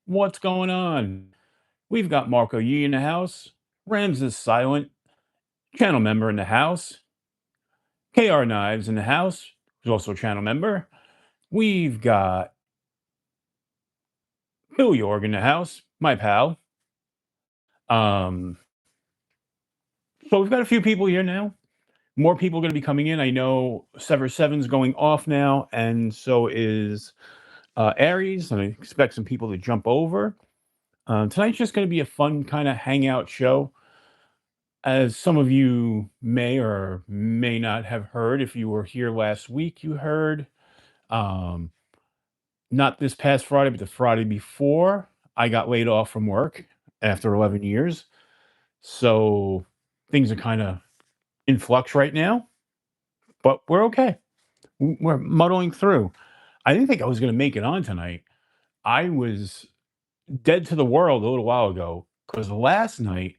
What's going on? We've got Marco Yee in the house. Rams is silent. Channel member in the house. KR Knives in the house. Who's also a channel member. We've got Bill Yorg in the house, my pal. Um, so we've got a few people here now. More people going to be coming in. I know Sever Seven's going off now, and so is Aries. And I expect some people to jump over. Tonight's just going to be a fun kind of hangout show. As some of you may or may not have heard, if you were here last week, you heard, um, not this past Friday, but the Friday before, I got laid off from work after 11 years. So things are kind of in flux right now, but we're okay. We're muddling through. I didn't think I was going to make it on tonight. I was dead to the world a little while ago because last night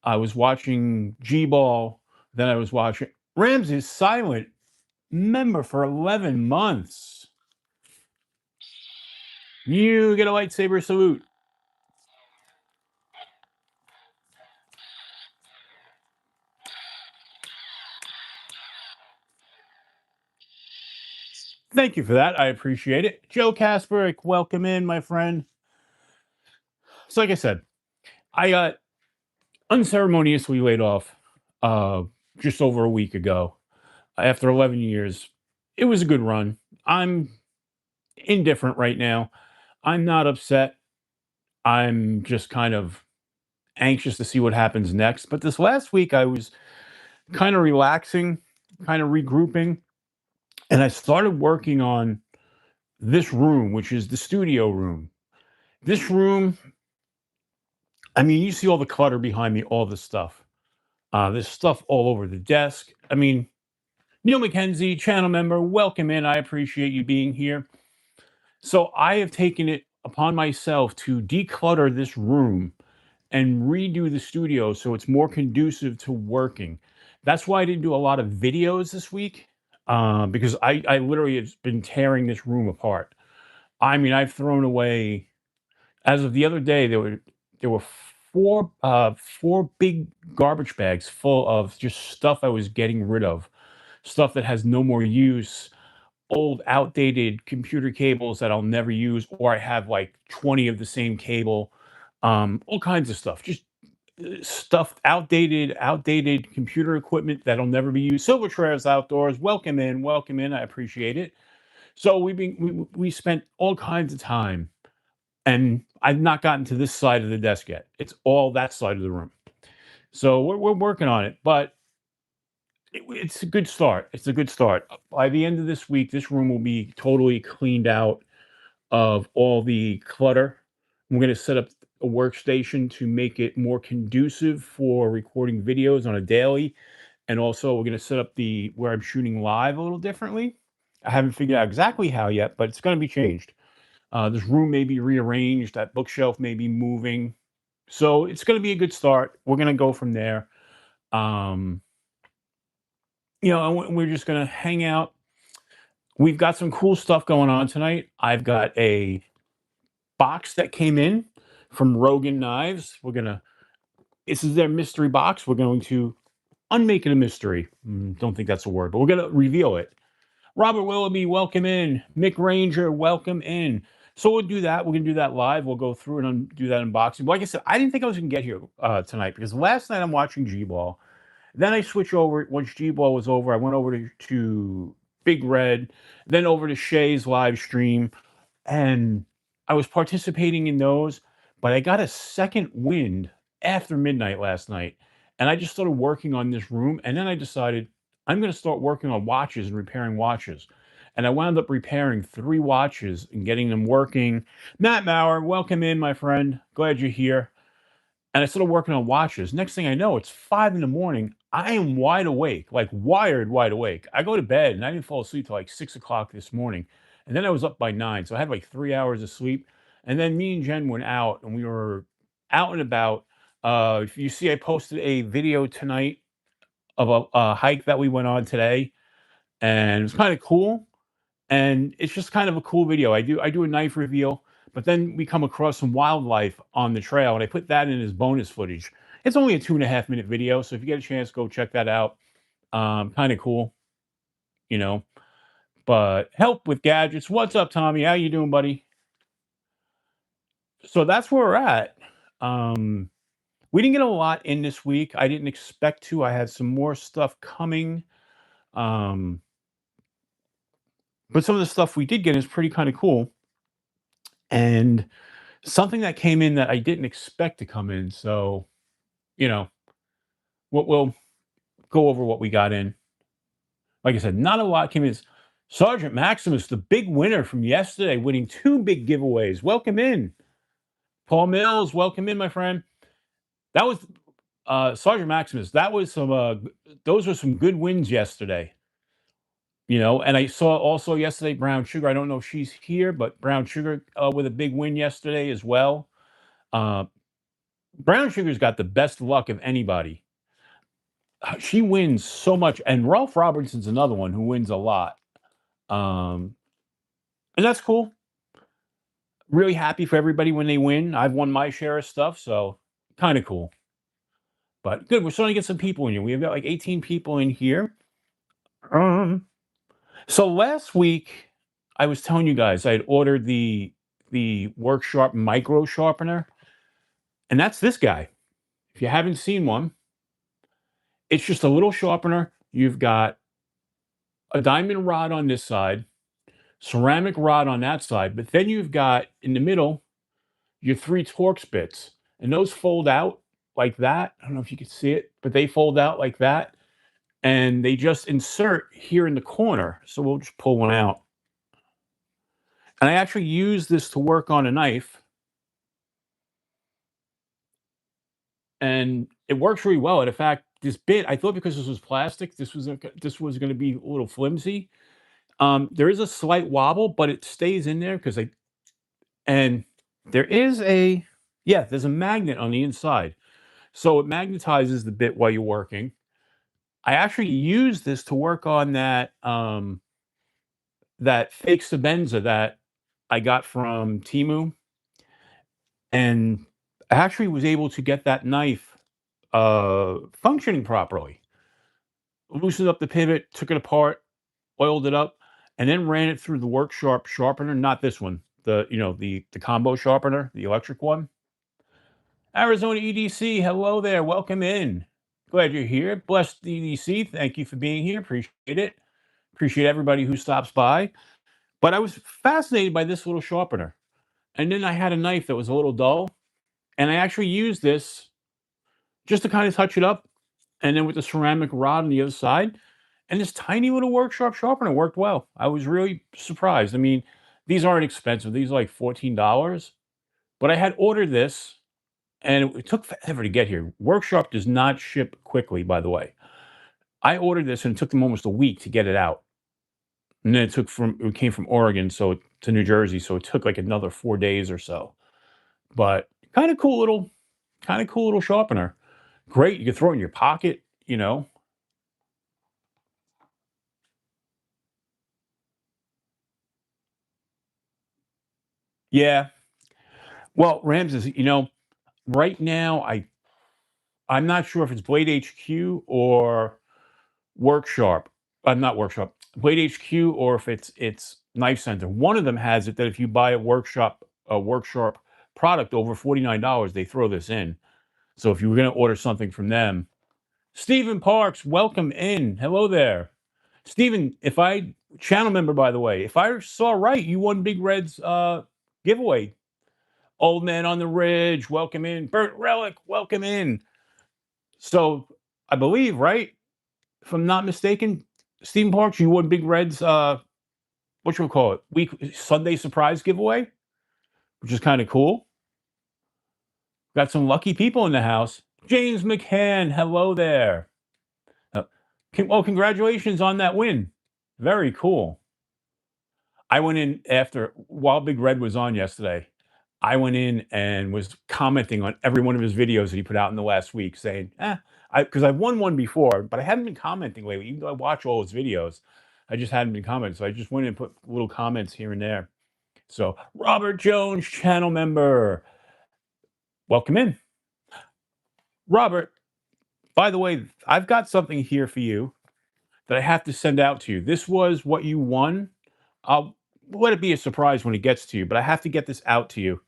I was watching G Ball, then I was watching Ramsey's silent member for 11 months. You get a lightsaber salute. Thank you for that. I appreciate it. Joe Kasperick, welcome in, my friend. So, like I said, I got unceremoniously laid off uh, just over a week ago after 11 years. It was a good run. I'm indifferent right now. I'm not upset. I'm just kind of anxious to see what happens next. But this last week, I was kind of relaxing, kind of regrouping, and I started working on this room, which is the studio room. This room, I mean, you see all the clutter behind me, all the stuff. There's stuff all over the desk. I mean, Neil McKenzie, channel member, welcome in. I appreciate you being here. So I have taken it upon myself to declutter this room and redo the studio so it's more conducive to working. That's why I didn't do a lot of videos this week because I literally have been tearing this room apart. I mean, I've thrown away, as of the other day, there were four big garbage bags full of just stuff I was getting rid of, stuff that has no more use, old outdated computer cables that I'll never use, or I have like 20 of the same cable, all kinds of stuff. Just stuff, outdated computer equipment that'll never be used. Silver Trails Outdoors, welcome in, welcome in. I appreciate it. So we spent all kinds of time, and I've not gotten to this side of the desk yet. It's all that side of the room. So we're working on it, but it's a good start. It's a good start. By the end of this week, this room will be totally cleaned out of all the clutter. I'm going to set up a workstation to make it more conducive for recording videos on a daily. And also, we're going to set up the where I'm shooting live a little differently. I haven't figured out exactly how yet, but it's going to be changed. This room may be rearranged. That bookshelf may be moving. So it's going to be a good start. We're going to go from there. Um, and we're just going to hang out. We've got some cool stuff going on tonight. I've got a box that came in from Rogan Knives. This is their mystery box. We're going to unmake it a mystery. Don't think that's a word, but we're going to reveal it. Robert Willoughby, welcome in. Mick Ranger, welcome in. So we'll do that. We're going to do that live. We'll go through and do that unboxing. Like I said, I didn't think I was going to get here tonight because last night I'm watching G-Ball. Then I switch over. Once G-Ball was over, I went over to Big Red, then over to Shay's live stream. And I was participating in those, but I got a second wind after midnight last night. And I just started working on this room. And then I decided I'm going to start working on watches and repairing watches. And I wound up repairing 3 watches and getting them working. Matt Maurer, welcome in, my friend. Glad you're here. And I started working on watches. Next thing I know, it's 5 in the morning. I am wide awake, like wired wide awake. I go to bed and I didn't fall asleep till like 6 o'clock this morning. And then I was up by 9. So I had like 3 hours of sleep. And then me and Jen went out and we were out and about. If you see, I posted a video tonight of a hike that we went on today. And it was kind of cool. And it's just kind of a cool video. I do a knife reveal, but then we come across some wildlife on the trail, and I put that in as bonus footage. It's only a 2.5-minute video, so if you get a chance, go check that out. Kind of cool, you know. But help with gadgets. What's up, Tommy? How you doing, buddy? So that's where we're at. We didn't get a lot in this week. I didn't expect to. I had some more stuff coming. But some of the stuff we did get is pretty kind of cool. And something that came in that I didn't expect to come in. So, you know, we'll go over what we got in. Like I said, not a lot came in. Sergeant Maximus, the big winner from yesterday, winning 2 big giveaways. Welcome in. Paul Mills, welcome in, my friend. That was Sergeant Maximus. That was some those were some good wins yesterday. You know, and I saw also yesterday Brown Sugar. I don't know if she's here, but Brown Sugar with a big win yesterday as well. Uh, Brown Sugar's got the best luck of anybody. She wins so much, and Ralph Robertson's another one who wins a lot. And that's cool. Really happy for everybody when they win. I've won my share of stuff, so kind of cool. But good, we're starting to get some people in here. We've got like 18 people in here. So last week, I was telling you guys I had ordered the Worksharp micro sharpener, and that's this guy. If you haven't seen one, it's just a little sharpener. You've got a diamond rod on this side, ceramic rod on that side, but then you've got in the middle your 3 Torx bits, and those fold out like that. I don't know if you can see it, but they fold out like that, and they just insert here in the corner. So we'll just pull one out. And I actually use this to work on a knife, and it works really well. And in fact, this bit, I thought because this was plastic, this was going to be a little flimsy. There is a slight wobble, but it stays in there because and there is there's a magnet on the inside. So it magnetizes the bit while you're working. I actually use this to work on that fake Sebenza that I got from Temu, and I actually was able to get that knife functioning properly. Loosened up the pivot, took it apart, oiled it up, and then ran it through the Worksharp sharpener. Not this one, the combo sharpener, the electric one. Arizona EDC, hello there, welcome in. Glad you're here. Blessed EDC, thank you for being here. Appreciate it. Appreciate everybody who stops by. But I was fascinated by this little sharpener. And then I had a knife that was a little dull, and I actually used this just to kind of touch it up, and then with the ceramic rod on the other side, and this tiny little Worksharp sharpener worked well. I was really surprised. I mean, these aren't expensive. These are like $14, but I had ordered this, and it took forever to get here. Worksharp does not ship quickly, by the way. I ordered this, and it took them almost a week to get it out. And then it came from Oregon to New Jersey, so it took like another 4 days or so. But kind of cool little sharpener. Great, you can throw it in your pocket, you know. Yeah. Well, Ramses, right now I'm not sure if it's Blade HQ or Worksharp. Not Workshop, Blade HQ, or if it's Knife Center. One of them has it that if you buy a Worksharp product over $49, they throw this in. So if you were going to order something from them, Stephen Parks, welcome in. Hello there, Stephen. Channel member, by the way, if I saw right, you won Big Red's giveaway. Old Man on the Ridge, welcome in. Burt Relic, welcome in. So I believe, right, if I'm not mistaken, Stephen Parks, you won Big Red's what you call it, Sunday surprise giveaway, which is kind of cool. Got some lucky people in the house. James McCann, hello there. Congratulations on that win. Very cool. I went in while Big Red was on yesterday. I went in and was commenting on every one of his videos that he put out in the last week, saying, because I've won one before, but I haven't been commenting lately. Even though I watch all his videos, I just hadn't been commenting. So I just went in and put little comments here and there. So, Robert Jones, channel member, welcome in. Robert, by the way, I've got something here for you that I have to send out to you. This was what you won. I'll let it be a surprise when it gets to you, but I have to get this out to you.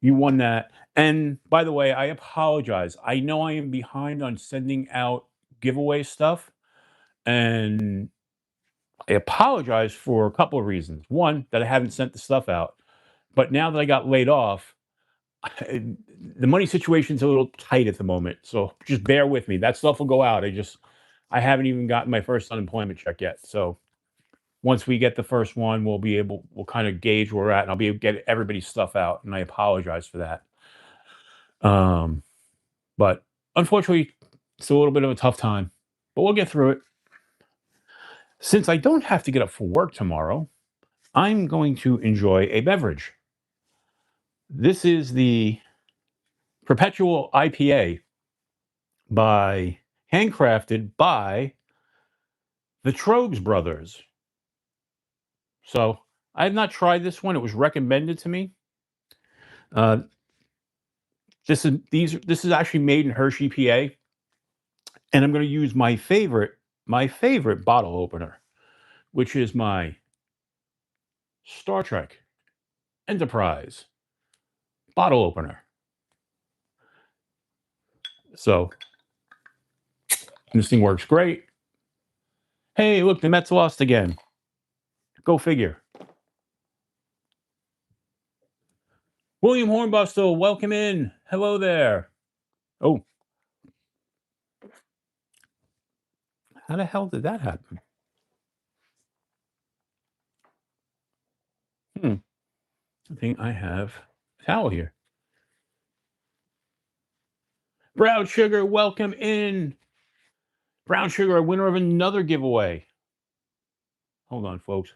You won that. And by the way, I apologize. I know I am behind on sending out giveaway stuff. And I apologize for a couple of reasons. One, that I haven't sent the stuff out. But now that I got laid off, the money situation's a little tight at the moment. So just bear with me. That stuff will go out. I haven't even gotten my first unemployment check yet. So once we get the first one, we'll kind of gauge where we're at, and I'll be able to get everybody's stuff out. And I apologize for that. But unfortunately, it's a little bit of a tough time, but we'll get through it. Since I don't have to get up for work tomorrow, I'm going to enjoy a beverage. This is the Perpetual IPA handcrafted by the Trogs brothers. So I have not tried this one. It was recommended to me. This is actually made in Hershey, PA, and I'm going to use my favorite bottle opener, which is my Star Trek Enterprise bottle opener. So this thing works great. Hey, look, the Mets lost again. Go figure. William Hornbustle, welcome in. Hello there. Oh. How the hell did that happen? I think I have a towel here. Brown Sugar, welcome in. Brown Sugar, a winner of another giveaway. Hold on, folks.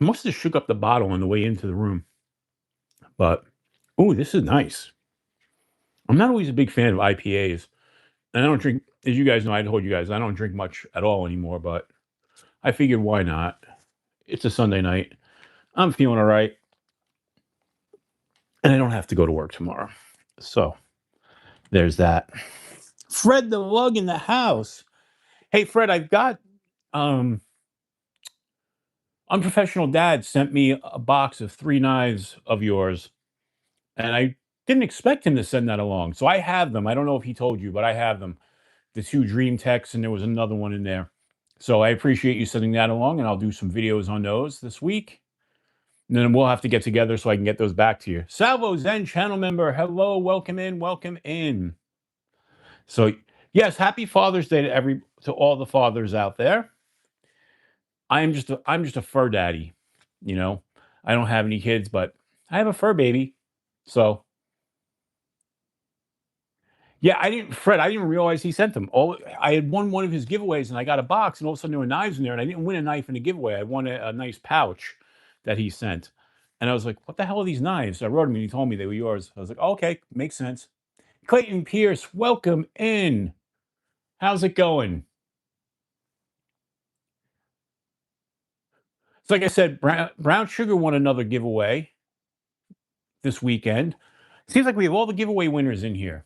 I must have shook up the bottle on the way into the room. But, oh, this is nice. I'm not always a big fan of IPAs. And I don't drink, as you guys know, I told you guys, I don't drink much at all anymore, but I figured why not? It's a Sunday night. I'm feeling all right. And I don't have to go to work tomorrow. So there's that. Fred the Lug in the house. Hey, Fred, I've got Unprofessional Dad sent me a box of 3 knives of yours. And I didn't expect him to send that along. So I have them. I don't know if he told you, but I have them. The 2 Dream Techs, and there was another one in there. So I appreciate you sending that along, and I'll do some videos on those this week. And then we'll have to get together so I can get those back to you. Salvo Zen channel member, hello, welcome in, welcome in. So yes, happy Father's Day to all the fathers out there. I'm just a fur daddy, you know. I don't have any kids, but I have a fur baby. So yeah, I didn't realize he sent them. I had won one of his giveaways, and I got a box, and all of a sudden there were knives in there, and I didn't win a knife in a giveaway. I won a nice pouch that he sent. And I was like, what the hell are these knives? So I wrote him, and he told me they were yours. I was like, oh, okay, makes sense. Clayton Pierce, welcome in. How's it going? So like I said, Brown Sugar won another giveaway this weekend. Seems like we have all the giveaway winners in here.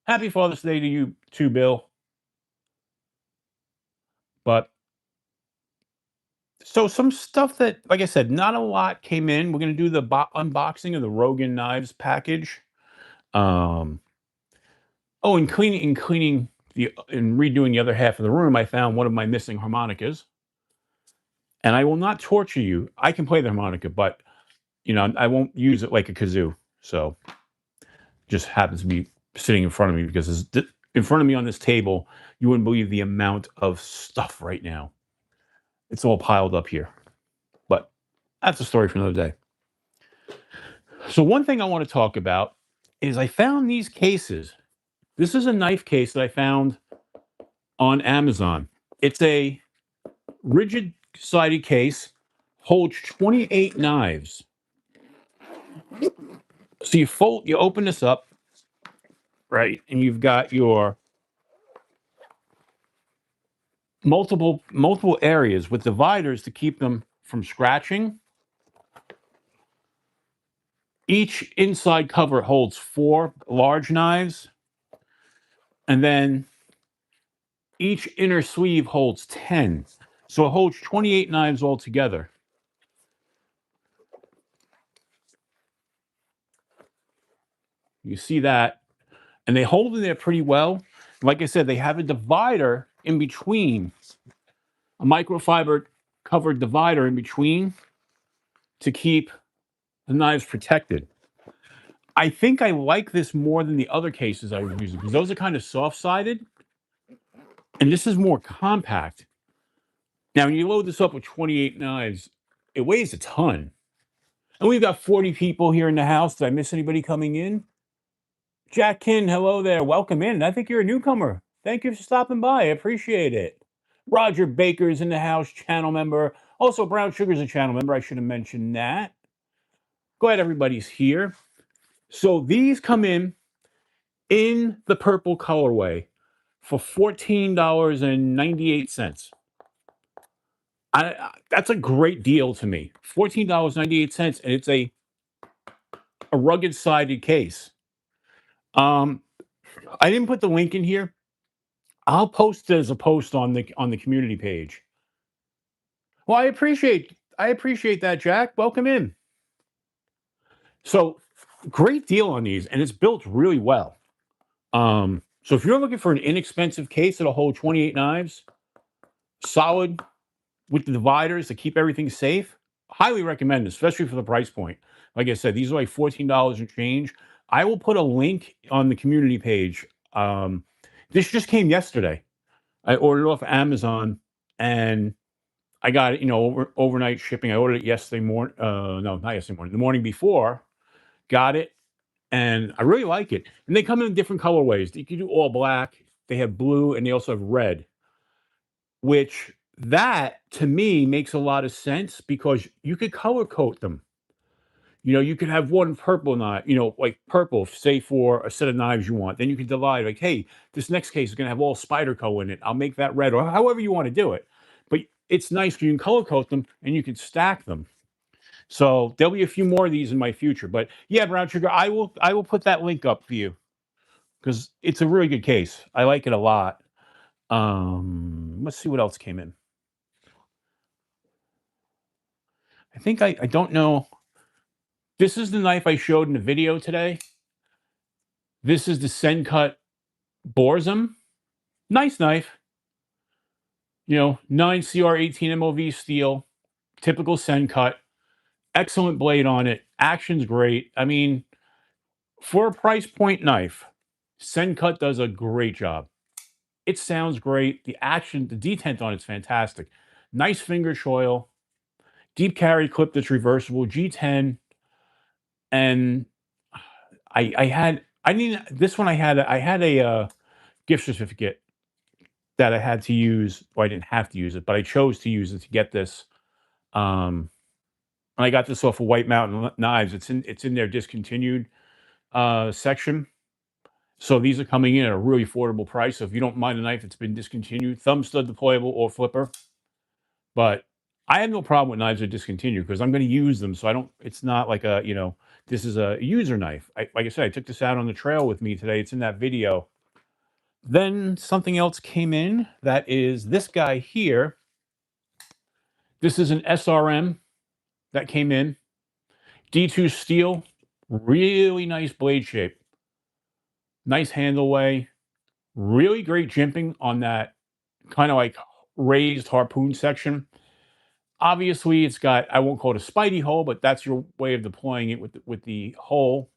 Happy Father's Day to you too, Bill. But so some stuff that, like I said, not a lot came in. We're going to do the unboxing of the Rogan Knives package. And redoing the other half of the room, I found one of my missing harmonicas. And I will not torture you. I can play the harmonica, but I won't use it like a kazoo. So just happens to be sitting in front of me because it's in front of me on this table. You wouldn't believe the amount of stuff right now. It's all piled up here. But that's a story for another day. So one thing I want to talk about is I found these cases. This is a knife case that I found on Amazon. It's a rigid sided case, holds 28 knives. So you open this up, right? And you've got your multiple areas with dividers to keep them from scratching. Each inside cover holds 4 large knives, and then each inner sleeve holds 10. So it holds 28 knives altogether. You see that? And they hold it there pretty well. Like I said, they have a divider in between, a microfiber covered divider in between to keep the knives protected. I think I like this more than the other cases I was using because those are kind of soft-sided, and this is more compact. Now, when you load this up with 28 knives, it weighs a ton. And we've got 40 people here in the house. Did I miss anybody coming in? Jack Kin, hello there. Welcome in. I think you're a newcomer. Thank you for stopping by. I appreciate it. Roger Baker's in the house, channel member. Also, Brown Sugar's a channel member. I should have mentioned that. Glad everybody's here. So these come in the purple colorway for $14.98. That's a great deal to me. $14.98, and it's a rugged sided case. I didn't put the link in here. I'll post it as a post on the community page. Well, I appreciate that, Jack. Welcome in. So great deal on these, and it's built really well. So if you're looking for an inexpensive case that'll hold 28 knives, solid with the dividers to keep everything safe, highly recommend it, especially for the price point. Like I said, these are like $14 and change. I will put a link on the community page. This just came yesterday. I ordered it off Amazon, and I got it, overnight shipping. I ordered it yesterday morning. No, not yesterday morning. The morning before, got it, and I really like it. And they come in different colorways. You can do all black. They have blue, and they also have red. Which that to me makes a lot of sense because you could color code them. You could have one purple knife, like purple, say for a set of knives you want. Then you can divide, like, hey, this next case is going to have all spider color in it. I'll make that red, or however you want to do it. But it's nice because you can color code them and you can stack them. So there'll be a few more of these in my future. But yeah, Brown Sugar, I will put that link up for you because it's a really good case. I like it a lot. Let's see what else came in. I think I don't know. This is the knife I showed in the video today. This is the Sencut Borzum. Nice knife. 9CR18 MOV steel. Typical Sencut. Excellent blade on it. Action's great. I mean, for a price point knife, Sencut does a great job. It sounds great. The action, the detent on it's fantastic. Nice finger choil. Deep carry clip that's reversible. G10. And this one I had a gift certificate that I had to use. Well, I didn't have to use it, but I chose to use it to get this. And I got this off of White Mountain Knives. It's in their discontinued section. So these are coming in at a really affordable price. So if you don't mind a knife that's been discontinued, thumb stud deployable or flipper. But I have no problem with knives that are discontinued because I'm going to use them. So it's not like this is a user knife. Like I said, I took this out on the trail with me today. It's in that video. Then something else came in. That is this guy here. This is an SRM that came in. D2 steel. Really nice blade shape. Nice handle way. Really great jimping on that kind of like raised harpoon section. Obviously, it's got, I won't call it a Spidey hole, but that's your way of deploying it with the hole.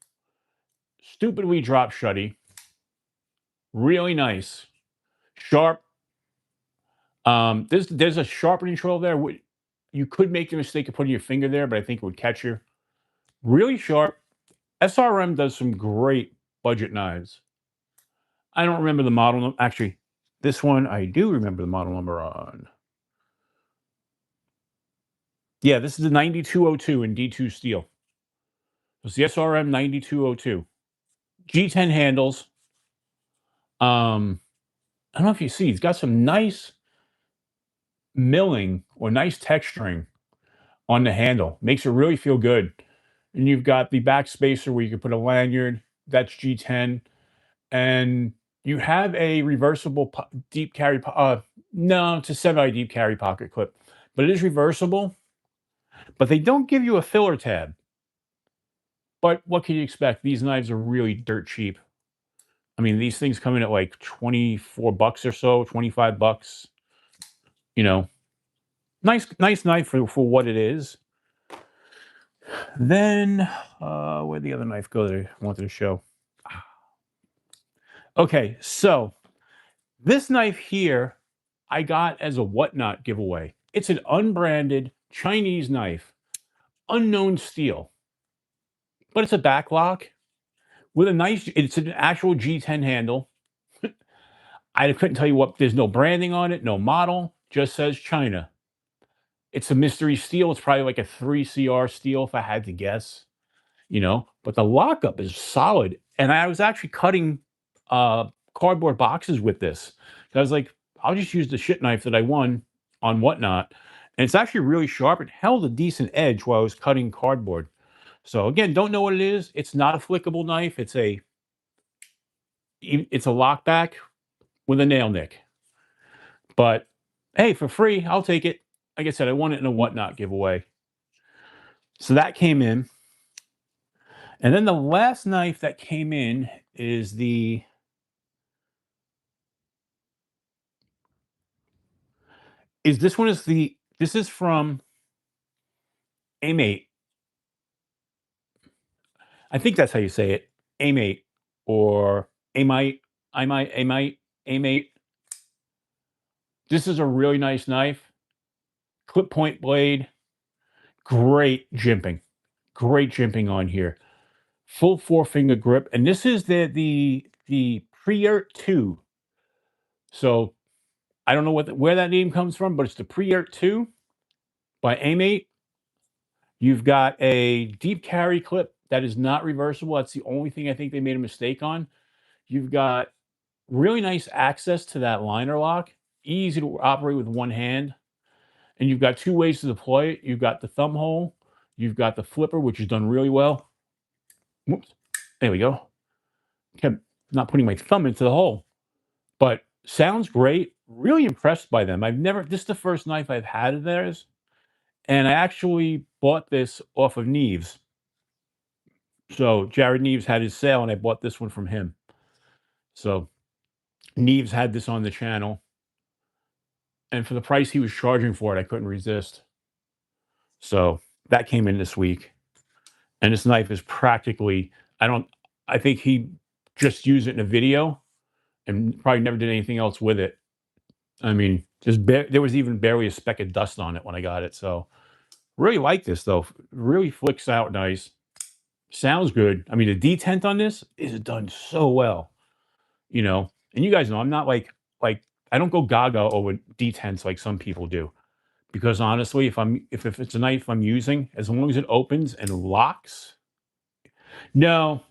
Stupidly drop shutty. Really nice. Sharp. There's a sharpening tool there. You could make the mistake of putting your finger there, but I think it would catch you. Really sharp. SRM does some great budget knives. I don't remember the model number. Actually, this one I do remember the model number on. Yeah, this is the 9202 in D2 steel. It's the SRM 9202. G10 handles. I don't know if you see, it's got some nice milling or nice texturing on the handle. Makes it really feel good. And you've got the back spacer where you can put a lanyard. That's G10. And you have a reversible deep carry. No, it's a semi deep carry pocket clip, but it is reversible. But they don't give you a filler tab. But what can you expect? These knives are really dirt cheap. I mean, these things come in at like 24 bucks or so, 25 bucks. You know, nice knife for what it is. Then, where'd the other knife go that I wanted to show? Okay, so this knife here, I got as a whatnot giveaway. It's an unbranded Chinese knife, unknown steel, but it's a backlock with a nice, it's an actual G10 handle. I couldn't tell you what, there's no branding on it, no model, just says China. It's a mystery steel. It's probably like a 3CR steel if I had to guess, but the lockup is solid. And I was actually cutting cardboard boxes with this. I was like, I'll just use the shit knife that I won on Whatnot. And it's actually really sharp. It held a decent edge while I was cutting cardboard. So again, don't know what it is. It's not a flickable knife. It's a lockback with a nail nick. But hey, for free, I'll take it. Like I said, I won it in a Whatnot giveaway. So that came in. And then the last knife that came in is this is from AMate. I think that's how you say it. AMate or AMate. This is a really nice knife. Clip point blade. Great jimping. Great jimping on here. Full 4-finger grip. And this is the Pre-Ert 2. So I don't know where that name comes from, but it's the Pre-Ert 2 by AMate. You've got a deep carry clip that is not reversible. That's the only thing I think they made a mistake on. You've got really nice access to that liner lock, easy to operate with one hand. And you've got two ways to deploy it. You've got the thumb hole. You've got the flipper, which is done really well. Whoops. There we go. Kept not putting my thumb into the hole. But sounds great. Really impressed by them. This is the first knife I've had of theirs. And I actually bought this off of Knives. So Jared Knives had his sale, and I bought this one from him. So Knives had this on the channel. And for the price he was charging for it, I couldn't resist. So that came in this week. And this knife is practically, I think he just used it in a video and probably never did anything else with it. I mean, there was even barely a speck of dust on it when I got it. So really like this though. Really flicks out nice. Sounds good. I mean, the detent on this is done so well, and you guys know I'm not like I don't go gaga over detents like some people do, because honestly, if it's a knife I'm using, as long as it opens and locks, no,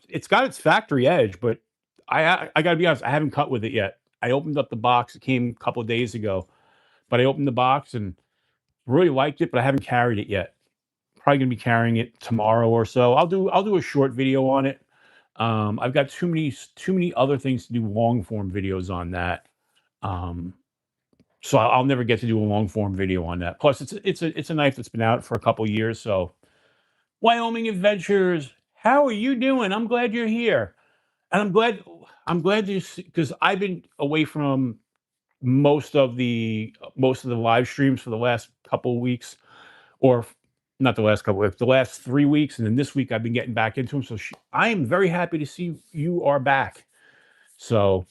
it's got its factory edge, but I got to be honest, I haven't cut with it yet. I opened up the box. It came a couple of days ago, but I opened the box and really liked it, but I haven't carried it yet. Probably gonna be carrying it tomorrow or so. I'll do a short video on it. I've got too many other things to do long form videos on that. So I'll never get to do a long form video on that. Plus, it's a knife that's been out for a couple years. So, Wyoming Adventures, how are you doing? I'm glad you're here, and I'm glad you, because I've been away from most of the live streams for the last couple of weeks, or not the last couple of weeks, the last 3 weeks, and then this week I've been getting back into them. So I am very happy to see you are back. So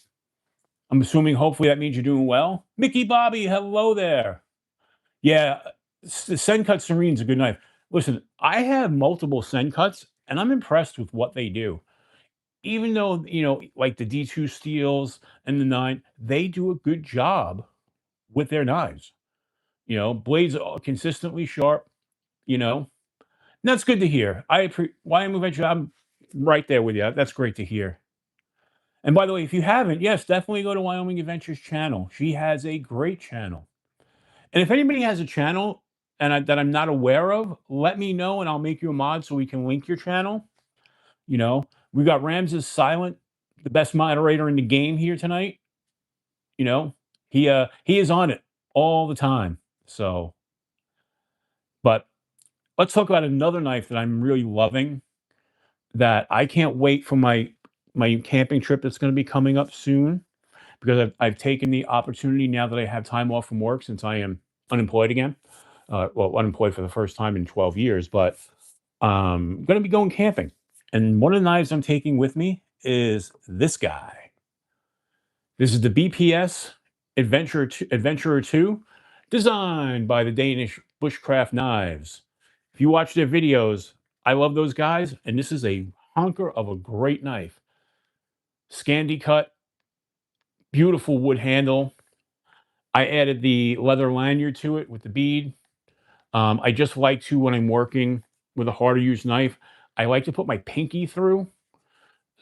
I'm assuming hopefully that means you're doing well. Mickey Bobby, hello there. Yeah, the Sencut Serene's a good knife. Listen, I have multiple Sencuts, and I'm impressed with what they do. Even though, like the D2 steels and the 9, they do a good job with their knives. Blades are consistently sharp, and that's good to hear. Why I'm right there with you. That's great to hear. And by the way, if you haven't, yes, definitely go to Wyoming Adventures channel. She has a great channel. And if anybody has a channel that I'm not aware of, let me know and I'll make you a mod so we can link your channel. You know, we got Ramses Silent, the best moderator in the game here tonight. You know, he is on it all the time. So, but let's talk about another knife that I'm really loving that I can't wait for my camping trip that's going to be coming up soon because I've taken the opportunity now that I have time off from work since I am unemployed again. Well, unemployed for the first time in 12 years, but I'm going to be going camping. And one of the knives I'm taking with me is this guy. This is the BPS Adventurer 2, designed by the Danish Bushcraft Knives. If you watch their videos, I love those guys, and this is a honker of a great knife. Scandi cut, beautiful wood handle. I added the leather lanyard to it with the bead. I just like to, when I'm working with a harder use knife, I like to put my pinky through.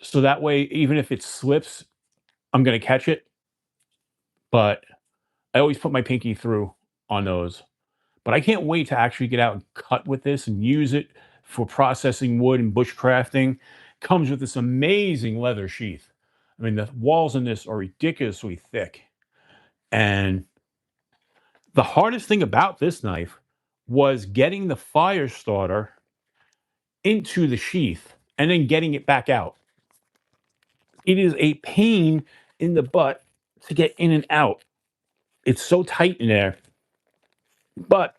So that way, even if it slips, I'm going to catch it. But I always put my pinky through on those. But I can't wait to actually get out and cut with this and use it for processing wood and bushcrafting. Comes with this amazing leather sheath. I mean, the walls in this are ridiculously thick. And the hardest thing about this knife was getting the fire starter into the sheath and then getting it back out. It is a pain in the butt to get in and out. It's so tight in there, but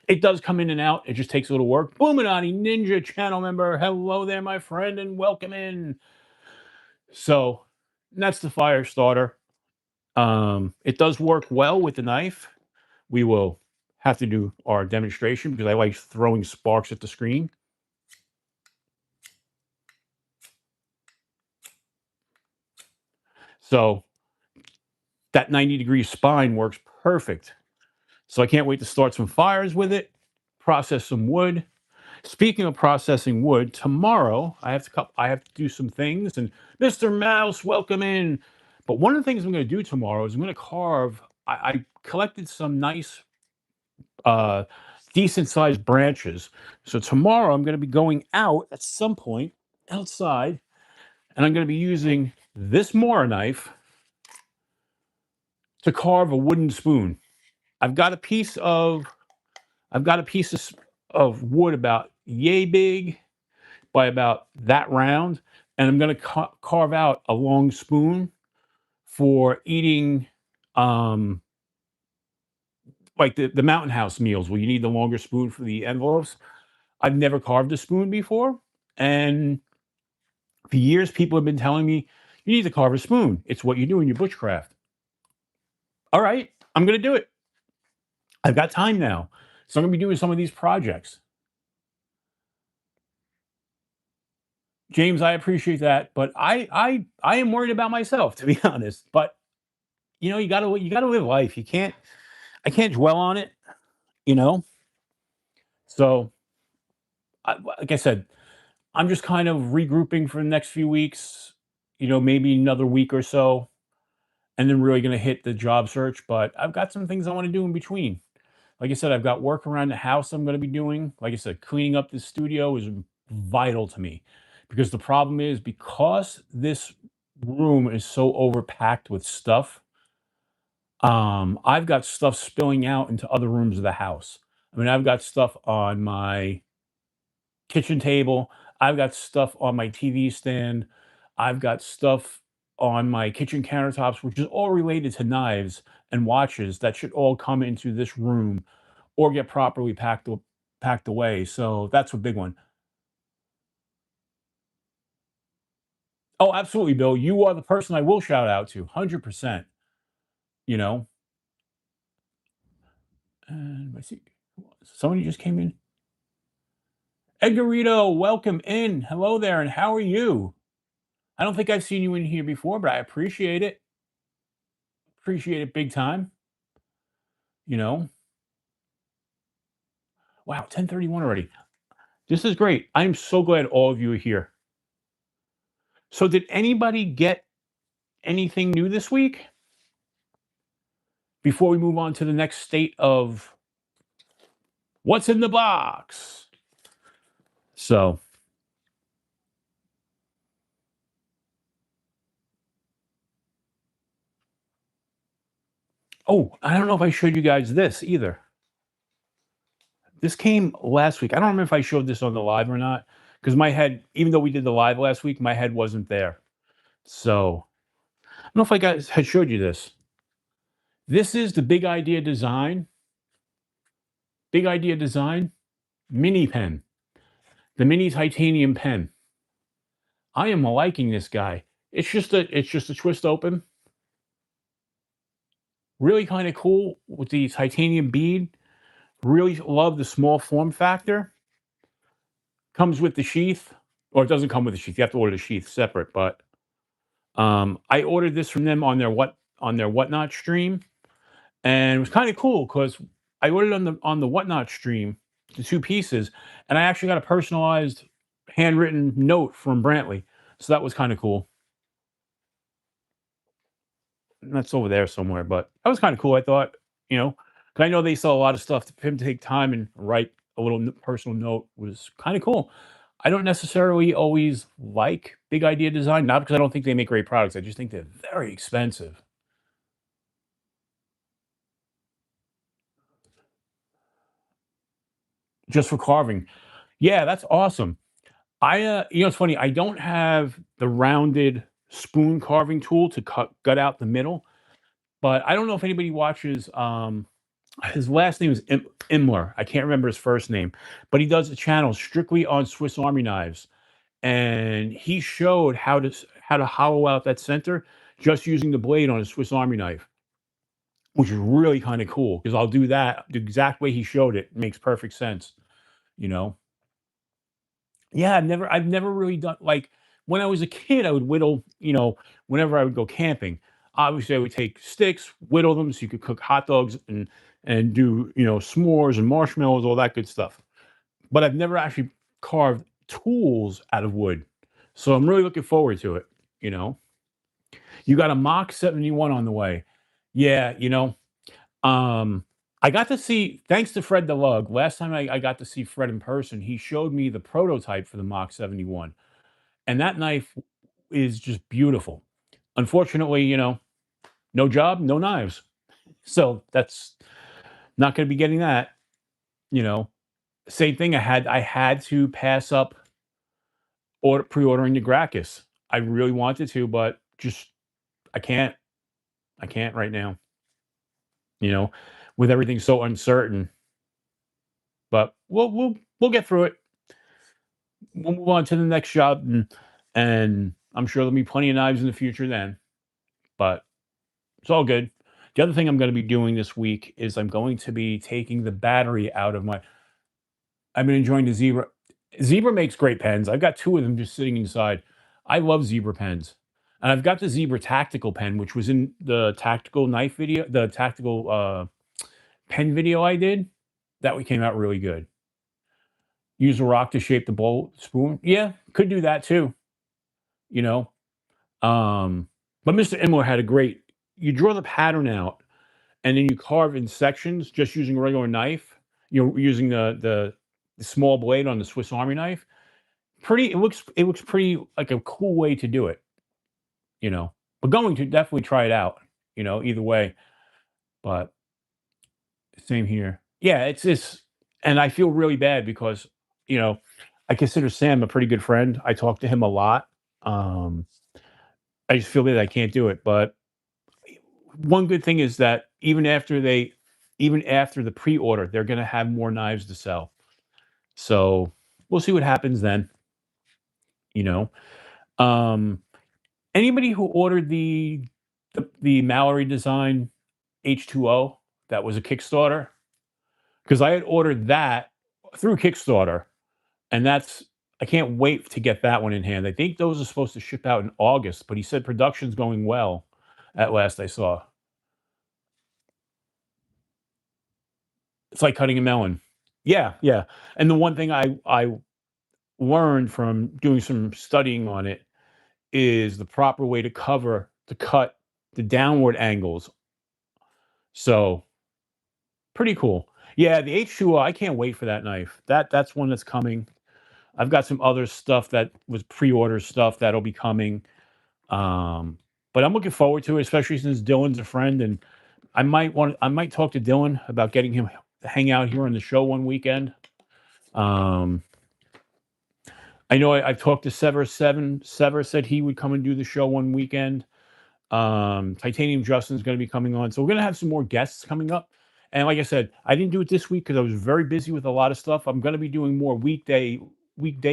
it does come in and out. It just takes a little work. Boominati Ninja channel member. Hello there, my friend, and welcome in. So that's the fire starter. It does work well with the knife. We will have to do our demonstration because I like throwing sparks at the screen. So that 90-degree spine works perfect. So I can't wait to start some fires with it, process some wood. Speaking of processing wood, tomorrow I have to do some things. And Mr. Mouse, welcome in. But one of the things I'm going to do tomorrow is I'm going to carve. I collected some nice, uh, decent sized branches. So tomorrow I'm going to be going out at some point outside, and I'm going to be using this Mora knife to carve a wooden spoon. I've got a piece of of wood about yay big by about that round, and I'm going to carve out a long spoon for eating, um, like the Mountain House meals where you need the longer spoon for the envelopes. I've never carved a spoon before, and for years people have been telling me you need to carve a spoon. It's what you do in your bushcraft. All right, I'm going to do it. I've got time now, so I'm going to be doing some of these projects. James, I appreciate that, but I am worried about myself, to be honest. But you gotta live life. I can't dwell on it, you know. So, like I said, I'm just kind of regrouping for the next few weeks. Maybe another week or so, and then really going to hit the job search. But I've got some things I want to do in between. Like I said, I've got work around the house I'm going to be doing. Like I said, cleaning up the studio is vital to me because the problem is because this room is so overpacked with stuff. I've got stuff spilling out into other rooms of the house. I mean, I've got stuff on my kitchen table. I've got stuff on my TV stand. I've got stuff on my kitchen countertops, which is all related to knives and watches that should all come into this room or get properly packed away. So that's a big one. Oh, absolutely, Bill. You are the person I will shout out to, 100%. You know, and I see somebody just came in. Edgarito, welcome in. Hello there, and how are you? I don't think I've seen you in here before, but I appreciate it. Appreciate it big time. You know, wow, 10:31 already. This is great. I'm so glad all of you are here. So, did anybody get anything new this week before we move on to the next state of what's in the box? So, oh, I don't know if I showed you guys this either. This came last week. I don't remember if I showed this on the live or not, because my head, even though we did the live last week, my head wasn't there. So, I don't know if I guys had showed you this. This is the Big Idea Design mini pen, the mini titanium pen. I am liking this guy. It's just a twist open. Really kind of cool with the titanium bead. Really love the small form factor. Comes with the sheath, or it doesn't come with the sheath. You have to order the sheath separate. But I ordered this from them on their Whatnot stream, and it was kind of cool because I ordered on the Whatnot stream the 2 pieces, and I actually got a personalized handwritten note from Brantley. So that was kind of cool. That's over there somewhere, but that was kind of cool. I thought, 'cause I know they sell a lot of stuff. For him to take time and write a little personal note was kind of cool. I don't necessarily always like Big Idea Design, not because I don't think they make great products. I just think they're very expensive. Just for carving. Yeah, that's awesome. It's funny. I don't have the rounded spoon carving tool to gut out the middle, but I don't know if anybody watches. His last name is Imler. I can't remember his first name, but he does a channel strictly on Swiss Army knives, and he showed how to hollow out that center just using the blade on a Swiss Army knife, which is really kind of cool because I'll do that the exact way he showed it. It makes perfect sense, you know. Yeah, I've never really done like when I was a kid, I would whittle, whenever I would go camping. Obviously, I would take sticks, whittle them so you could cook hot dogs and do, s'mores and marshmallows, all that good stuff. But I've never actually carved tools out of wood. So I'm really looking forward to it, you know. You got a Mach 71 on the way. Yeah, um, I got to see, thanks to Fred DeLug, last time I got to see Fred in person, he showed me the prototype for the Mach 71. And that knife is just beautiful. Unfortunately, no job, no knives. So that's not going to be getting that, you know. Same thing, I had to pass up pre-ordering the Gracchus. I really wanted to, but just I can't. I can't right now, you know, with everything so uncertain. But we'll get through it. We'll move on to the next job, and I'm sure there'll be plenty of knives in the future then. But it's all good. The other thing I'm going to be doing this week is I'm going to be taking the battery out of my. I've been enjoying the Zebra. Zebra makes great pens. I've got 2 of them just sitting inside. I love Zebra pens. And I've got the Zebra tactical pen, which was in the tactical knife video, the tactical pen video I did. That one came out really good. Use a rock to shape the bowl spoon. Yeah, could do that too. You know, but Mr. Imler had a great. You draw the pattern out, and then you carve in sections just using a regular knife. You're using the small blade on the Swiss Army knife. It looks pretty like a cool way to do it. But going to definitely try it out. Either way. But same here. Yeah, and I feel really bad because you know I consider Sam a pretty good friend. I talk to him a lot. Um, I just feel that I can't do it. But one good thing is that even after the pre-order, they're going to have more knives to sell. So we'll see what happens then. You know, um, anybody who ordered the Mallory design H2O that was a Kickstarter, because I had ordered that through Kickstarter, and I can't wait to get that one in hand. I think those are supposed to ship out in August, but he said production's going well. At last I saw, it's like cutting a melon. Yeah, yeah. And the one thing I learned from doing some studying on it is the proper way to cover to cut the downward angles. So pretty cool. Yeah, the H2O, I can't wait for that knife. That's one that's coming. I've got some other stuff that was pre-order stuff that'll be coming. Um, but I'm looking forward to it, especially since Dylan's a friend, and I might talk to Dylan about getting him to hang out here on the show one weekend. Um, I know I've talked to Sever Seven. Sever said he would come and do the show one weekend. Titanium Justin's going to be coming on, so we're going to have some more guests coming up. And like I said, I didn't do it this week because I was very busy with a lot of stuff. I'm going to be doing more weekday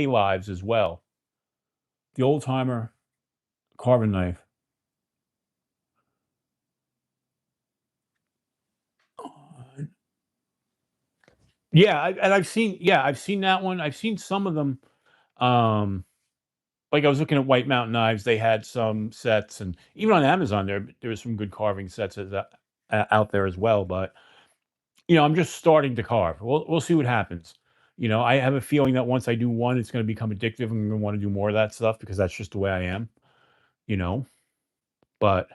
lives as well. The old timer carbon knife. Yeah, I've seen that one. I've seen some of them. Um, like I was looking at White Mountain Knives, they had some sets, and even on Amazon, there was some good carving sets out there as well. But I'm just starting to carve. We'll see what happens. I have a feeling that once I do one, it's going to become addictive. I'm going to want to do more of that stuff because that's just the way I am. You know, but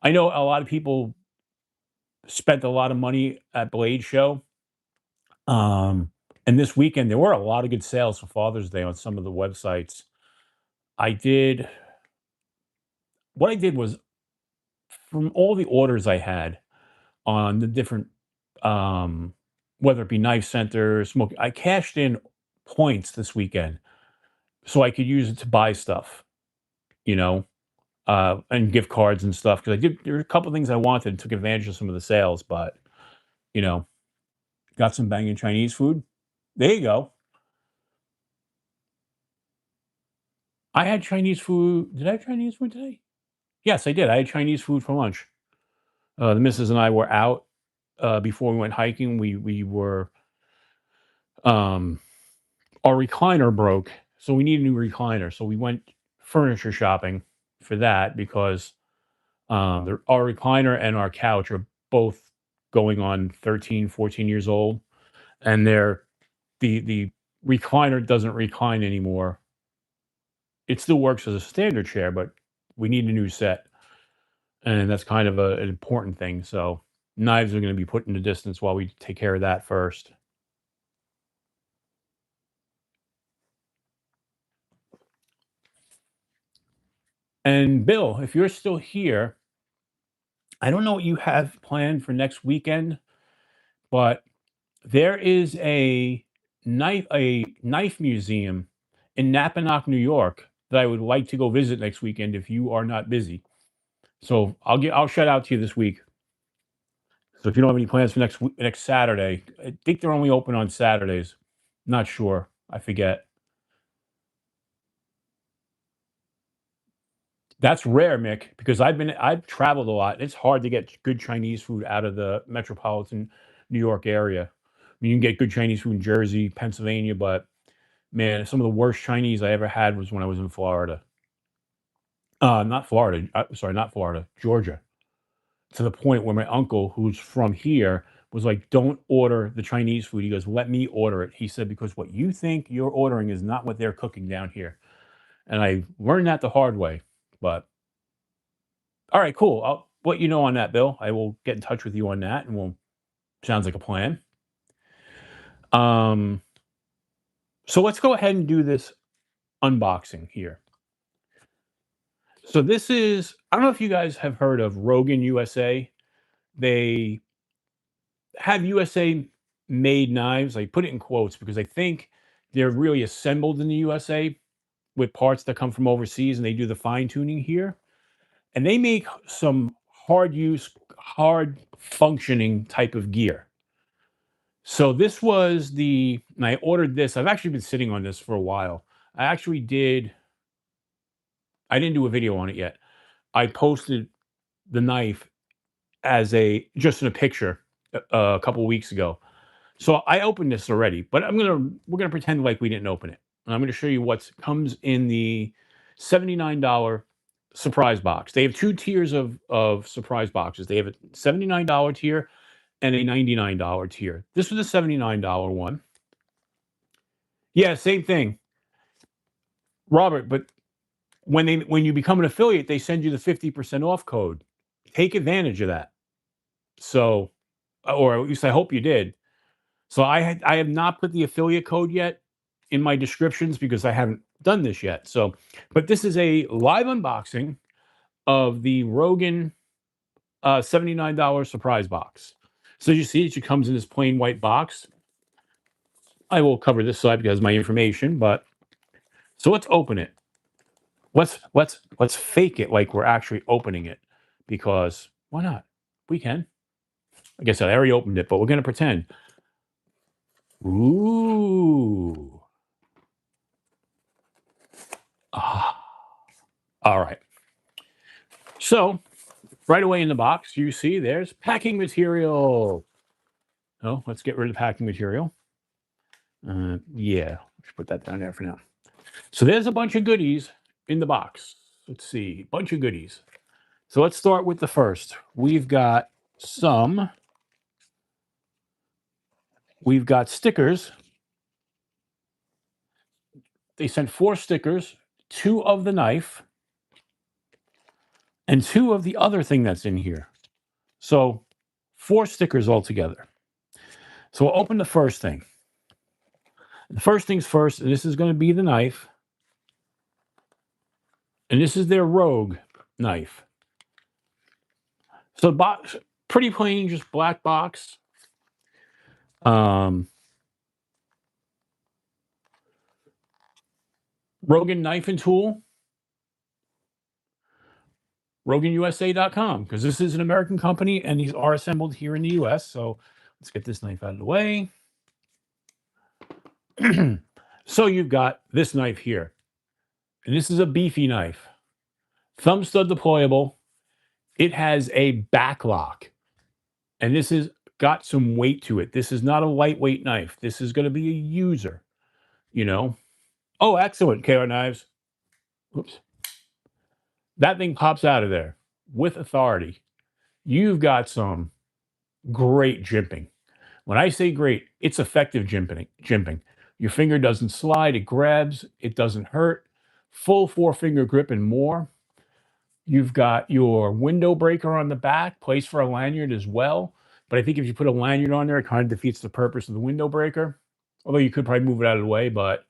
I know a lot of people spent a lot of money at Blade Show. Um, and this weekend there were a lot of good sales for Father's Day on some of the websites. I did what I did was from all the orders I had on the different um whether it be Knife Center, Smoke, I cashed in points this weekend so I could use it to buy stuff, you know, and gift cards and stuff. Because there were a couple things I wanted and took advantage of some of the sales, but you know, got some banging Chinese food. There you go. I had Chinese food. Did I have Chinese food today? Yes, I did. I had Chinese food for lunch. The missus and I were out before we went hiking. We were um, our recliner broke, so we need a new recliner. So we went furniture shopping for that because our recliner and our couch are both going on 13, 14 years old, and the recliner doesn't recline anymore. It still works as a standard chair, but we need a new set, and that's kind of an important thing. So knives are going to be put in the distance while we take care of that first. And Bill, if you're still here, I don't know what you have planned for next weekend, but there is a knife museum in Napanock, New York that I would like to go visit next weekend if you are not busy. So I'll shout out to you this week. So if you don't have any plans for next Saturday, I think they're only open on Saturdays. Not sure. I forget. That's rare, Mick, because I've traveled a lot. It's hard to get good Chinese food out of the metropolitan New York area. I mean, you can get good Chinese food in Jersey, Pennsylvania, but man, some of the worst Chinese I ever had was when I was in Florida. Not Florida. Sorry, not Florida. Georgia. To the point where my uncle, who's from here, was like, "Don't order the Chinese food." He goes, "Let me order it." He said, "Because what you think you're ordering is not what they're cooking down here." And I learned that the hard way. But all right, cool. I'll let you know on that, Bill. I will get in touch with you on that, and we'll sounds like a plan. Um, so let's go ahead and do this unboxing here. So this is I don't know if you guys have heard of Rogan USA. They have USA made knives. I put it in quotes because I think they're really assembled in the USA with parts that come from overseas, and they do the fine tuning here. And they make some hard use, hard functioning type of gear. So this was and I ordered this. I've actually been sitting on this for a while. I actually I didn't do a video on it yet. I posted the knife as just in a picture a couple of weeks ago. So I opened this already, but we're gonna pretend like we didn't open it. And I'm gonna show you what comes in the $79 surprise box. They have two tiers of surprise boxes. They have a $79 tier and a $99 tier. This was a $79 one. Yeah, same thing, Robert. But when you become an affiliate, they send you the 50% off code. Take advantage of that. So, or at least I hope you did. So I have not put the affiliate code yet in my descriptions because I haven't done this yet. So, but this is a live unboxing of the Rogan $79 surprise box. So you see it comes in this plain white box. I will cover this side because my information, but so let's open it. Let's fake it like we're actually opening it, because why not? We can. Like I said, I already opened it, but we're gonna pretend. Ooh. Ah. All right. So right away in the box, you see there's packing material. Oh, let's get rid of the packing material. Yeah, let's put that down there for now. So there's a bunch of goodies in the box. Let's see, bunch of goodies. So let's start with the first. We've got stickers. They sent 4 stickers, 2 of the knife, and 2 of the other thing that's in here. So 4 stickers altogether. So we'll open the first thing. The first things first, and this is going to be the knife. And this is their Rogue knife. So the box, pretty plain, just black box. Rogan knife and tool. RoganUSA.com, because this is an American company and these are assembled here in the US. So let's get this knife out of the way. So you've got this knife here. And this is a beefy knife. Thumb stud deployable. It has a back lock. And this has got some weight to it. This is not a lightweight knife. This is going to be a user, you know. Oh, excellent, KR Knives. Oops. That thing pops out of there with authority. You've got some great jimping. When I say great, it's effective jimping. Your finger doesn't slide, it grabs, it doesn't hurt. Full 4-finger grip and more. You've got your window breaker on the back, place for a lanyard as well. But I think if you put a lanyard on there, it kind of defeats the purpose of the window breaker. Although you could probably move it out of the way, but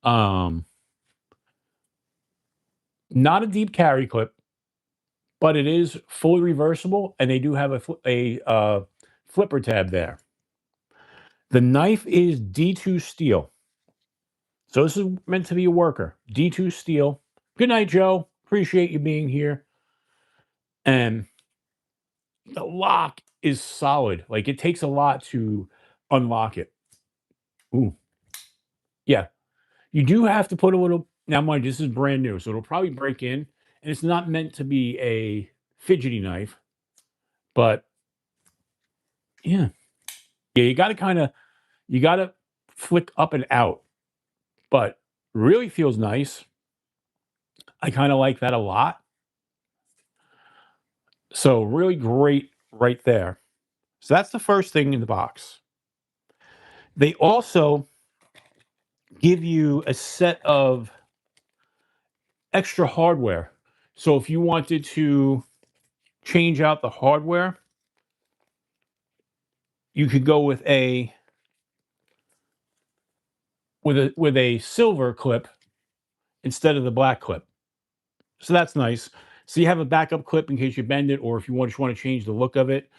not a deep carry clip, but it is fully reversible, and they do have a flipper tab there. The knife is D2 steel. So this is meant to be a worker. D2 steel. Good night, Joe. Appreciate you being here. And the lock is solid. Like, it takes a lot to unlock it. Ooh. Yeah. You do have to put a little... Now, mind you, this is brand new, so it'll probably break in. And it's not meant to be a fidgety knife. But, yeah. Yeah, you got to flick up and out. But really feels nice. I kind of like that a lot. So really great right there. So that's the first thing in the box. They also give you a set of extra hardware. So if you wanted to change out the hardware, you could go with a silver clip instead of the black clip. So that's nice. So you have a backup clip in case you bend it, or if you just want to change the look of it.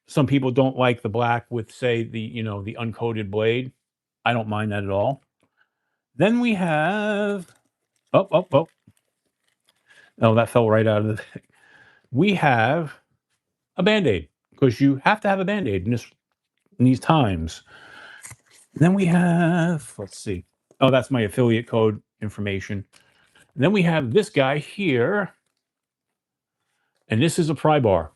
Some people don't like the black with, say, the uncoated blade. I don't mind that at all. Then we have... Oh, that fell right out of the thing. We have a Band-Aid, because you have to have a Band-Aid in these times. And then we have, let's see. Oh, that's my affiliate code information. And then we have this guy here. And this is a pry bar.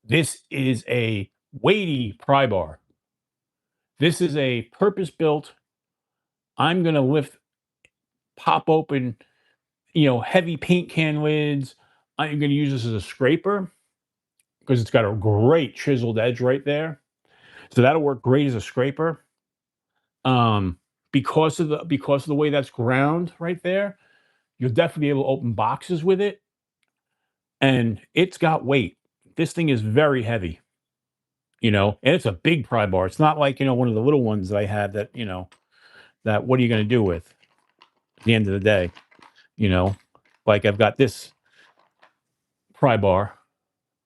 This is a weighty pry bar. This is a purpose-built. I'm going to pop open, heavy paint can lids. I'm going to use this as a scraper because it's got a great chiseled edge right there. So that'll work great as a scraper. Because of the way that's ground right there, You'll definitely be able to open boxes with it, and it's got weight. This thing is very heavy, and it's a big pry bar. It's not like, one of the little ones that I had that, that what are you going to do with at the end of the day? Like I've got this pry bar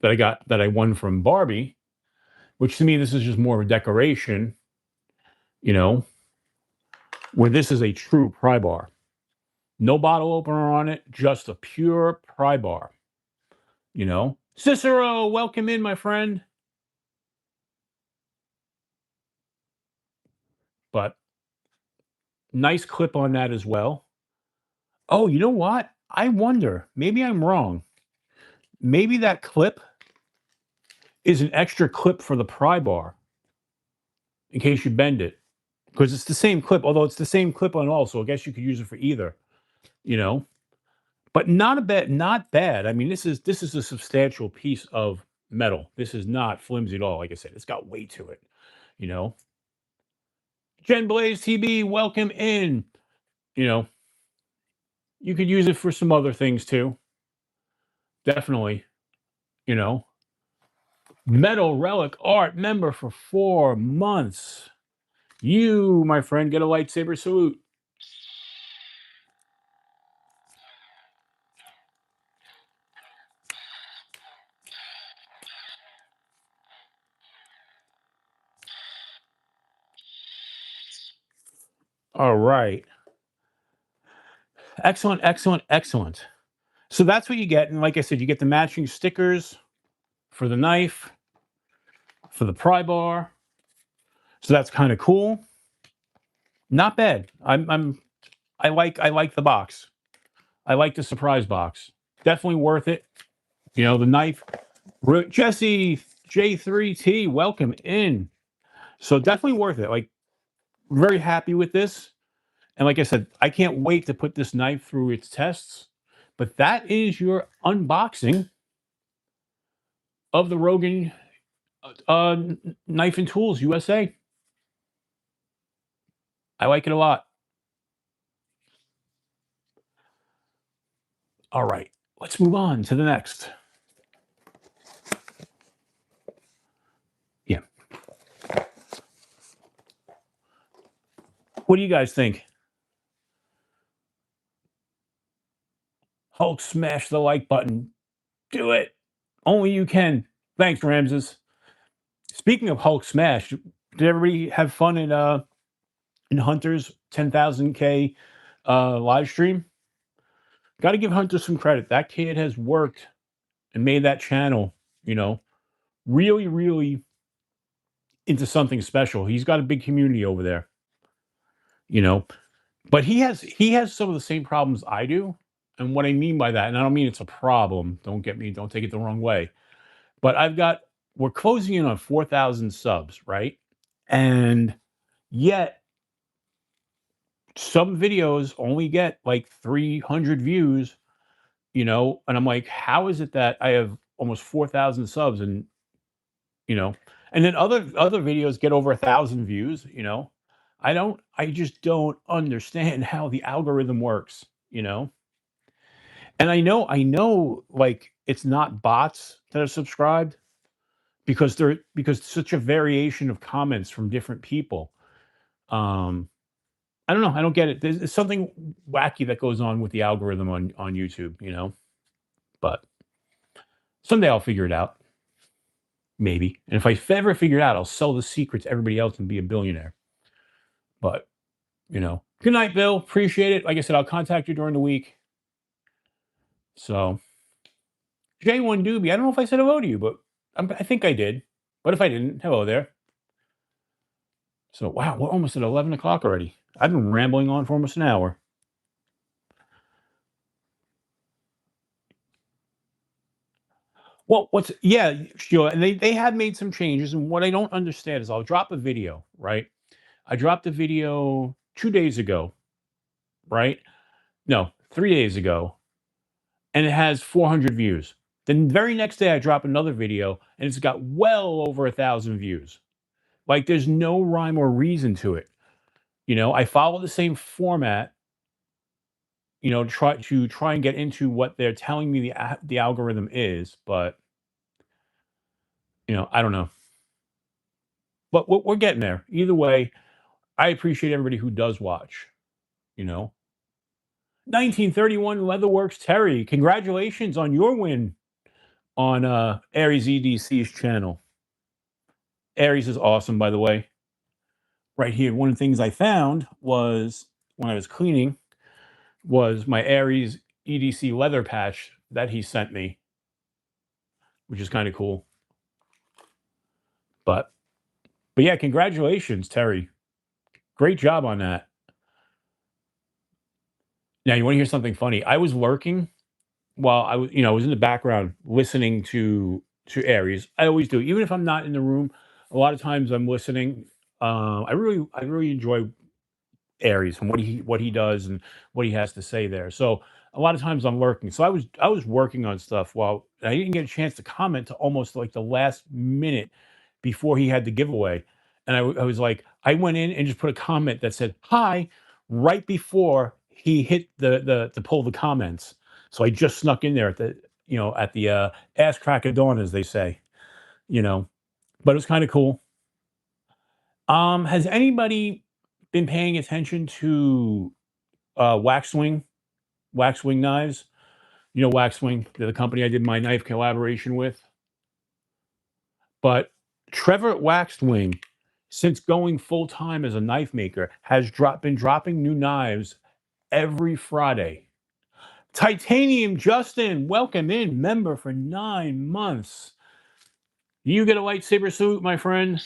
that I won from Barbie, which to me, this is just more of a decoration, you know, where this is a true pry bar. No bottle opener on it, just a pure pry bar, Cicero, welcome in, my friend. But nice clip on that as well. Oh, you know what? I wonder, maybe I'm wrong. Maybe that clip is an extra clip for the pry bar in case you bend it. Because it's the same clip, although it's the same clip on all, so I guess you could use it for either, you know. But not bad. I mean, this is a substantial piece of metal. This is not flimsy at all. Like I said, it's got weight to it, you know. Jen Blaze TB, welcome in. You know, you could use it for some other things too. Definitely, you know. Metal Relic Art member for 4 months. You, my friend, get a lightsaber salute. All right. Excellent, excellent, excellent. So that's what you get. And like I said, you get the matching stickers for the knife, for the pry bar. So that's kind of cool. Not bad. I like the box. I like the surprise box. Definitely worth it. The knife. Jesse J3T, welcome in. So definitely worth it. Like, very happy with this. And like I said, I can't wait to put this knife through its tests. But that is your unboxing of the Rogan Knife and Tools USA. I like it a lot. All right, let's move on to the next. Yeah. What do you guys think? Hulk, smash the like button. Do it. Only you can. Thanks, Ramses. Speaking of Hulk smash, did everybody have fun in Hunter's 10,000K live stream? Got to give Hunter some credit. That kid has worked and made that channel, really, really into something special. He's got a big community over there, but he has some of the same problems I do. And what I mean by that, and I don't mean it's a problem, don't take it the wrong way, but we're closing in on 4,000 subs, right? And yet some videos only get like 300 views, and I'm like, how is it that I have almost 4,000 subs and then other videos get over 1,000 views, I just don't understand how the algorithm works, and I know like it's not bots that are subscribed because such a variation of comments from different people. I don't know. I don't get it. There's something wacky that goes on with the algorithm on YouTube, but someday I'll figure it out. Maybe. And if I ever figure it out, I'll sell the secret to everybody else and be a billionaire. But, good night, Bill. Appreciate it. Like I said, I'll contact you during the week. So, J1 Doobie, I don't know if I said hello to you, but I think I did. But if I didn't, hello there. So, wow, we're almost at 11 o'clock already. I've been rambling on for almost an hour. Well, sure. And they have made some changes. And what I don't understand is I'll drop a video, right? I dropped a video 2 days ago, right? No, 3 days ago, and it has 400 views. Then the very next day, I drop another video, and it's got well over 1,000 views. Like, there's no rhyme or reason to it. I follow the same format, you know, try and get into what they're telling me the algorithm is, but you know, I don't know. But we're getting there. Either way, I appreciate everybody who does watch. You know, 1931 Leatherworks Terry, congratulations on your win on Aries EDC's channel. Aries is awesome, by the way. Right here, one of the things I found was when I was cleaning was my Aries EDC leather patch that he sent me, which is kind of cool. But yeah, congratulations, Terry. Great job on that. Now, you want to hear something funny? I was working while I was, you know, I was in the background listening to Aries. I always do, even if I'm not in the room. A lot of times I'm listening. I really enjoy Aries and what he does and what he has to say there. So a lot of times I'm working. So I was working on stuff while I didn't get a chance to comment to almost like the last minute before he had the giveaway. And I was like, I went in and just put a comment that said hi right before he hit the to pull the comments. So I just snuck in there at the, you know, at the ass crack of dawn, as they say, you know. But it was kind of cool. Has anybody been paying attention to Waxwing Knives? You know Waxwing, they're the company I did my knife collaboration with. But Trevor Waxwing, since going full time as a knife maker, has been dropping new knives every Friday. Titanium Justin, welcome in, member for 9 months. You get a lightsaber salute, my friend.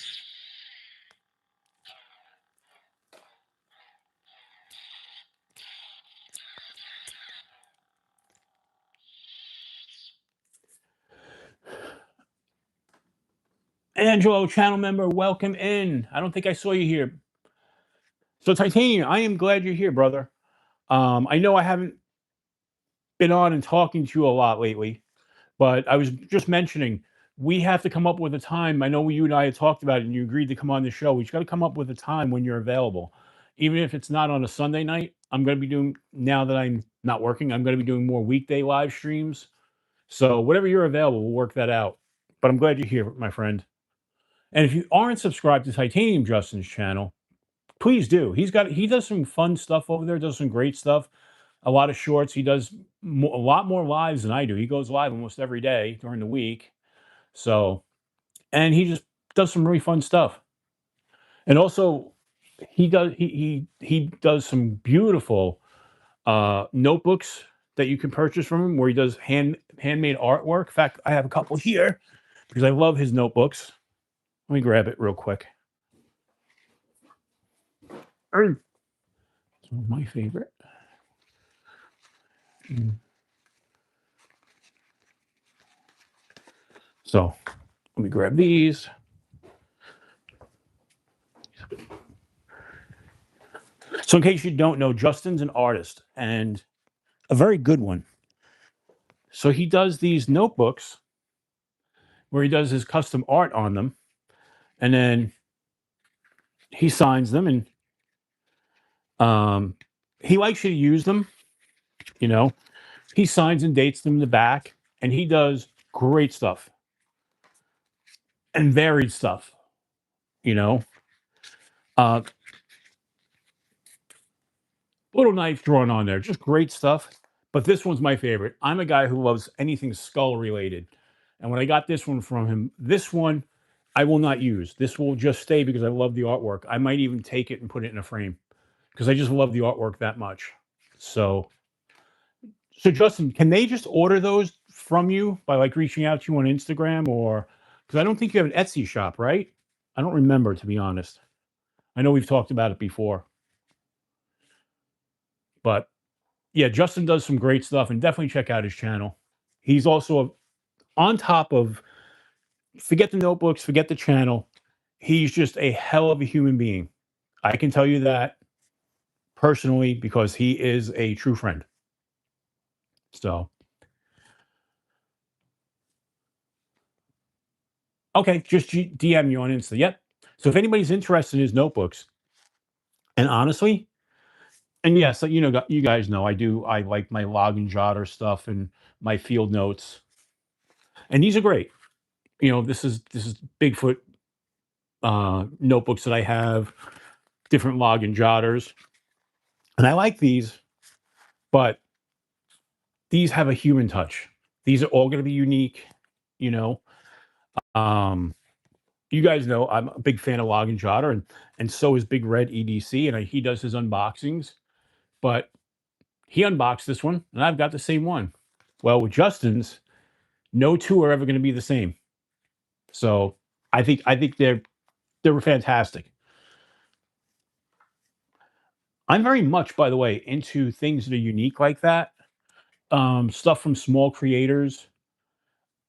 Angelo, channel member, welcome in. I don't think I saw you here. So Titanium, I am glad you're here, brother. I know I haven't been on and talking to you a lot lately, but I was just mentioning we have to come up with a time. I know you and I had talked about it, and you agreed to come on the show. We just got to come up with a time when you're available, even if it's not on a Sunday night. I'm going to be doing, now that I'm not working, I'm going to be doing more weekday live streams. So whatever you're available, we'll work that out. But I'm glad you're here, my friend. And if you aren't subscribed to Titanium Justin's channel, please do. He does some fun stuff over there. Does some great stuff. A lot of shorts. He does a lot more lives than I do. He goes live almost every day during the week. So, and he just does some really fun stuff. And also, he does some beautiful notebooks that you can purchase from him, where he does handmade artwork. In fact, I have a couple here because I love his notebooks. Let me grab it real quick. My favorite. So let me grab these. So in case you don't know, Justin's an artist and a very good one. So he does these notebooks where he does his custom art on them, and then he signs them, and he likes you to use them. You know, he signs and dates them in the back, and he does great stuff and varied stuff. You know, uh, little knife drawn on there, just great stuff. But this one's my favorite. I'm a guy who loves anything skull related, and when I got this one from him, this one I will not use. This will just stay because I love the artwork. I might even take it and put it in a frame because I just love the artwork that much. So, so Justin, can they just order those from you by like reaching out to you on Instagram, or because I don't think you have an Etsy shop, right? I don't remember, to be honest. I know we've talked about it before, but yeah, Justin does some great stuff, and definitely check out his channel. He's also on top of, forget the notebooks, forget the channel. He's just a hell of a human being. I can tell you that personally because he is a true friend. So, okay, just DM you on Insta. Yep. So if anybody's interested in his notebooks, and honestly, And yes, so, you know, you guys know I like my log and jotter stuff and my field notes, and these are great. You know, this is Bigfoot notebooks that I have, different log and jotters, and I like these, but these have a human touch. These are all going to be unique. You know, um, you guys know I'm a big fan of log and jotter, and so is Big Red EDC, and he does his unboxings, but he unboxed this one, and I've got the same one. Well, with Justin's, no two are ever going to be the same. So I think they're fantastic. I'm very much, by the way, into things that are unique like that. Stuff from small creators.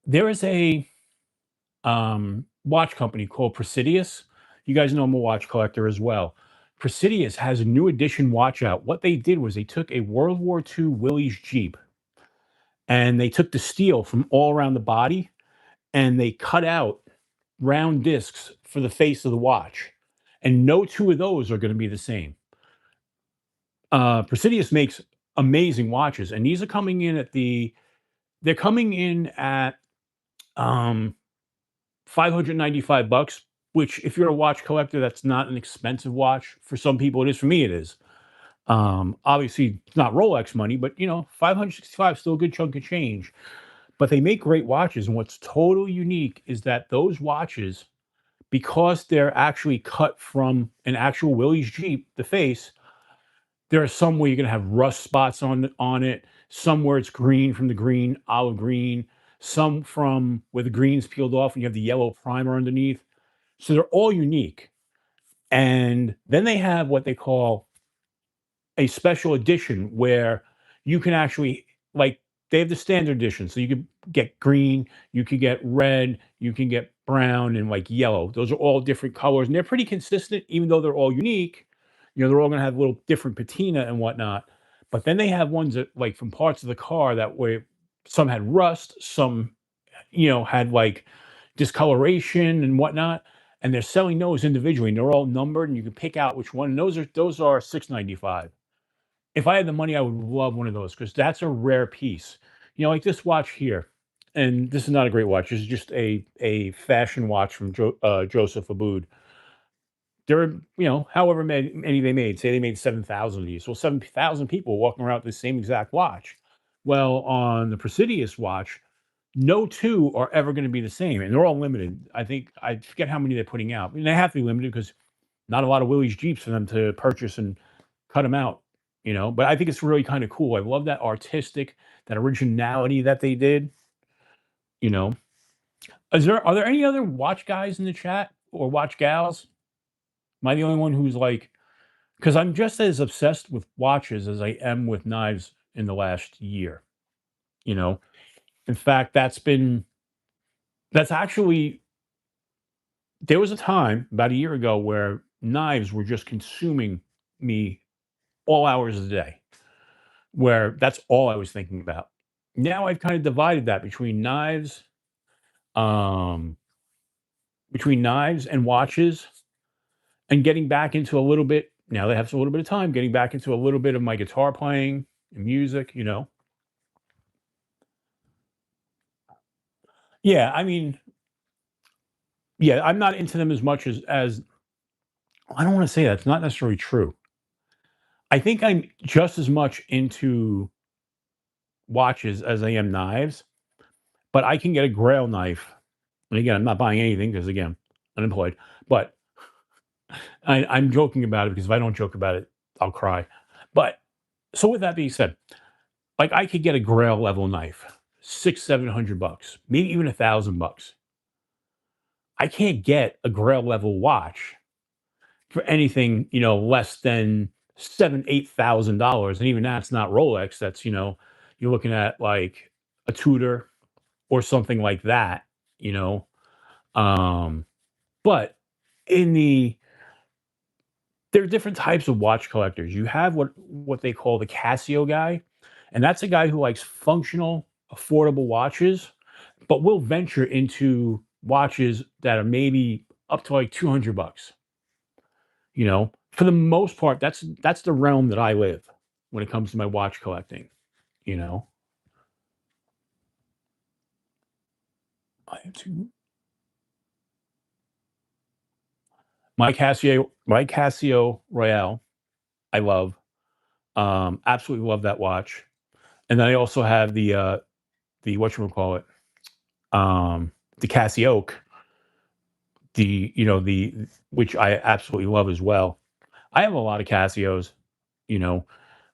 There is a watch company called Presidius. You guys know I'm a watch collector as well. Presidius has a new edition watch out. What they did was they took a World War II Willys Jeep and they took the steel from all around the body and they cut out round discs for the face of the watch. And no two of those are going to be the same. Presidius makes amazing watches, and these are coming in at they're coming in at um, $595, which if you're a watch collector, that's not an expensive watch. For some people, it is. For me, it is. Obviously, it's not Rolex money, but you know, 565 is still a good chunk of change. But they make great watches, and what's totally unique is that those watches, because they're actually cut from an actual Willys Jeep, the face, there are some where you're gonna have rust spots on it, some where it's green from the green, olive green, some from where the green's peeled off and you have the yellow primer underneath. So they're all unique. And then they have what they call a special edition where you can actually like they have the standard edition. So you could get green, you could get red, you can get brown and like yellow. Those are all different colors and they're pretty consistent, even though they're all unique. You know, they're all gonna have a little different patina and whatnot. But then they have ones that like from parts of the car that way some had rust, some had like discoloration and whatnot. And they're selling those individually and they're all numbered and you can pick out which one. And those are 695. If I had the money, I would love one of those because that's a rare piece. You know, like this watch here, and this is not a great watch. This is just a fashion watch from Joseph Abboud. There are, however many they made. Say they made 7,000 of these. Well, 7,000 people walking around with the same exact watch. Well, on the Presidius watch, no two are ever going to be the same, and they're all limited. I think I forget how many they're putting out. And they have to be limited because not a lot of Willys Jeeps for them to purchase and cut them out. But I think it's really kind of cool. I love that that originality that they did. You know, are there any other watch guys in the chat or watch gals? Am I the only one who's like? Because I'm just as obsessed with watches as I am with knives in the last year. You know, in fact, that's actually there was a time about a year ago where knives were just consuming me all hours of the day, where that's all I was thinking about. Now I've kind of divided that um, between knives and watches, and getting back into a little bit. Now that I have a little bit of time, getting back into a little bit of my guitar playing and music. Yeah, I mean, yeah, I'm not into them as much as I don't want to say that's not necessarily true. I think I'm just as much into watches as I am knives, but I can get a Grail knife. And again, I'm not buying anything because again, unemployed. But I'm joking about it because if I don't joke about it, I'll cry. But so with that being said, like I could get a Grail level knife, 700 bucks, maybe even $1,000. I can't get a Grail level watch for anything, less than $8,000. And even that's not Rolex. That's, you're looking at like a Tudor or something like that, you know. Um, but in there are different types of watch collectors. You have what they call the Casio guy, and that's a guy who likes functional, affordable watches, but will venture into watches that are maybe up to like 200 bucks. for the most part, that's the realm that I live when it comes to my watch collecting, you know? I have to my Casio Royale, I love, absolutely love that watch, and then I also have the whatchamacallit, the Casio, the which I absolutely love as well. I have a lot of Casios, you know,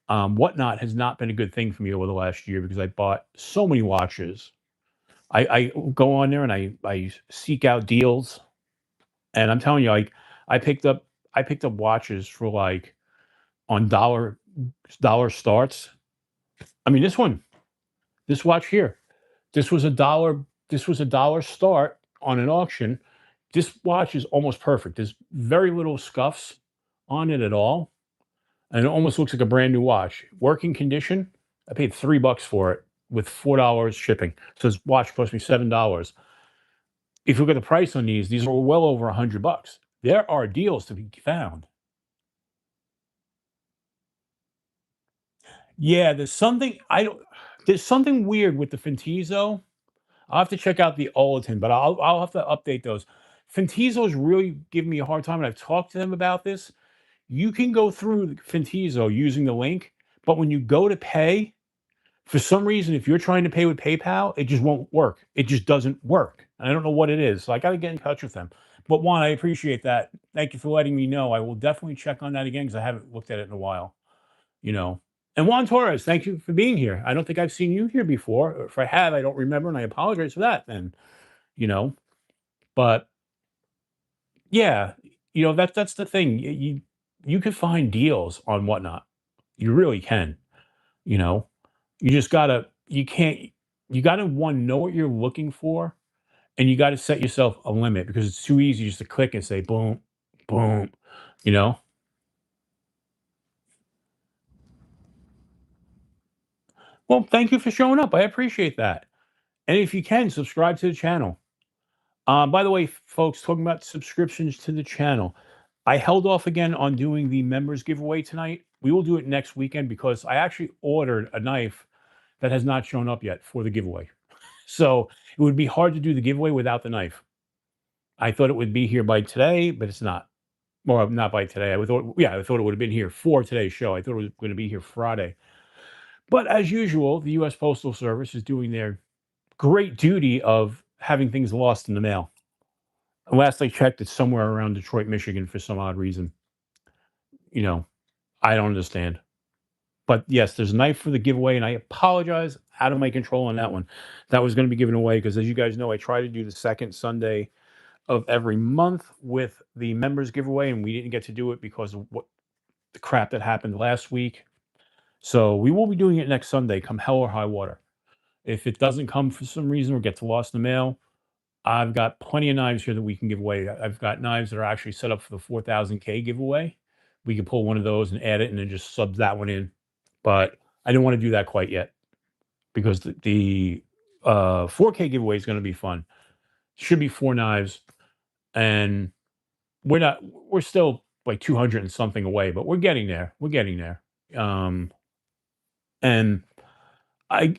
Whatnot has not been a good thing for me over the last year because I bought so many watches. I go on there and I seek out deals, and I'm telling you, like, I picked up I picked up watches for, like, on dollar starts. I mean, this watch here, this was a dollar this was a dollar start on an auction. This watch is almost perfect. There's very little scuffs on it at all, and it almost looks like a brand new watch. Working condition, I paid $3 for it with $4 shipping. So this watch cost me $7. If you look at the price on these are well over $100. There are deals to be found. Yeah, there's something weird with the Fintizo. I'll have to check out the Olatin, but I'll have to update those. Fintizo's really giving me a hard time, and I've talked to them about this. You can go through the Fintizo using the link, but when you go to pay, for some reason, if you're trying to pay with PayPal, it just won't work. It just doesn't work. And I don't know what it is. So I got to get in touch with them. But Juan, I appreciate that. Thank you for letting me know. I will definitely check on that again because I haven't looked at it in a while, you know. And Juan Torres, thank you for being here. I don't think I've seen you here before. Or if I have, I don't remember, and I apologize for that. Then, you know, but yeah, that's the thing. You can find deals on Whatnot. You really can. You know, you just gotta you can't you gotta one know what you're looking for, and you gotta set yourself a limit because it's too easy just to click and say boom, boom. You know. Well, thank you for showing up. I appreciate that. And if you can, subscribe to the channel. By the way, folks, talking about subscriptions to the channel, I held off again on doing the members giveaway tonight. We will do it next weekend because I actually ordered a knife that has not shown up yet for the giveaway. So it would be hard to do the giveaway without the knife. I thought it would be here by today, but it's not. Well, not by today. I thought it would have been here for today's show. I thought it was going to be here Friday. But as usual, the U.S. Postal Service is doing their great duty of having things lost in the mail. Last I checked, it's somewhere around Detroit, Michigan for some odd reason. You know, I don't understand. But yes, there's a knife for the giveaway, and I apologize, out of my control on that one. That was going to be given away because, as you guys know, I try to do the second Sunday of every month with the members giveaway, and we didn't get to do it because of what the crap that happened last week. So we will be doing it next Sunday, come hell or high water. If it doesn't come for some reason or gets lost in the mail, I've got plenty of knives here that we can give away. I've got knives that are actually set up for the 4000K giveaway. We can pull one of those and add it and then just sub that one in. But I didn't want to do that quite yet because the 4K giveaway is going to be fun. Should be 4 knives, and we're still like 200 and something away, but we're getting there. We're getting there. Um, and I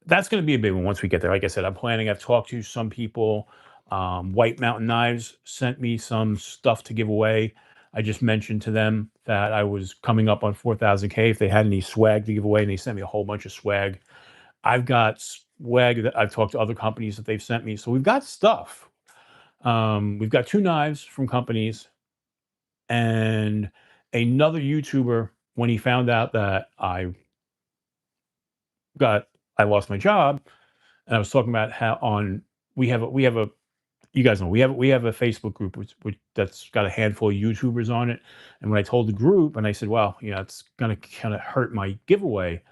That's going to be a big one once we get there. Like I said, I'm planning. I've talked to some people. White Mountain Knives sent me some stuff to give away. I just mentioned to them that I was coming up on 4000K if they had any swag to give away, and they sent me a whole bunch of swag. I've got swag that I've talked to other companies that they've sent me. So we've got stuff. We've got 2 knives from companies, and another YouTuber, when he found out that got I lost my job, and I was talking about how on we have a you guys know we have a Facebook group which that's got a handful of YouTubers on it. And when I told the group and I said, well, it's gonna kind of hurt my giveaway,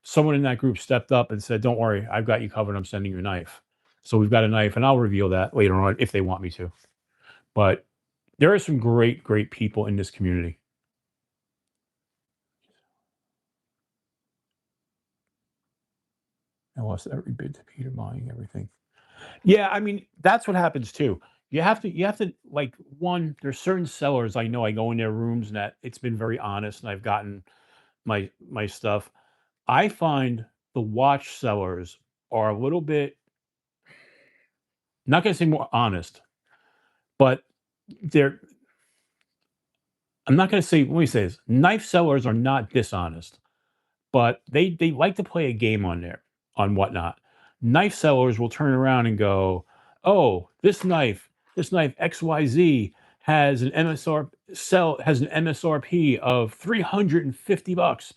someone in that group stepped up and said, don't worry, I've got you covered. I'm sending you a knife. So we've got a knife, and I'll reveal that later on if they want me to. But there are some great, great people in this community. I lost every bid to Peter buying everything. Yeah, I mean, that's what happens too. You have to like one. There's certain sellers I know. I go in their rooms and that it's been very honest, and I've gotten my stuff. I find the watch sellers are a little bit, not going to say more honest, but they're. I'm not going to say. Let me say this: knife sellers are not dishonest, but they like to play a game on there on whatnot. Knife sellers will turn around and go, "Oh, this knife XYZ has an MSRP of $350,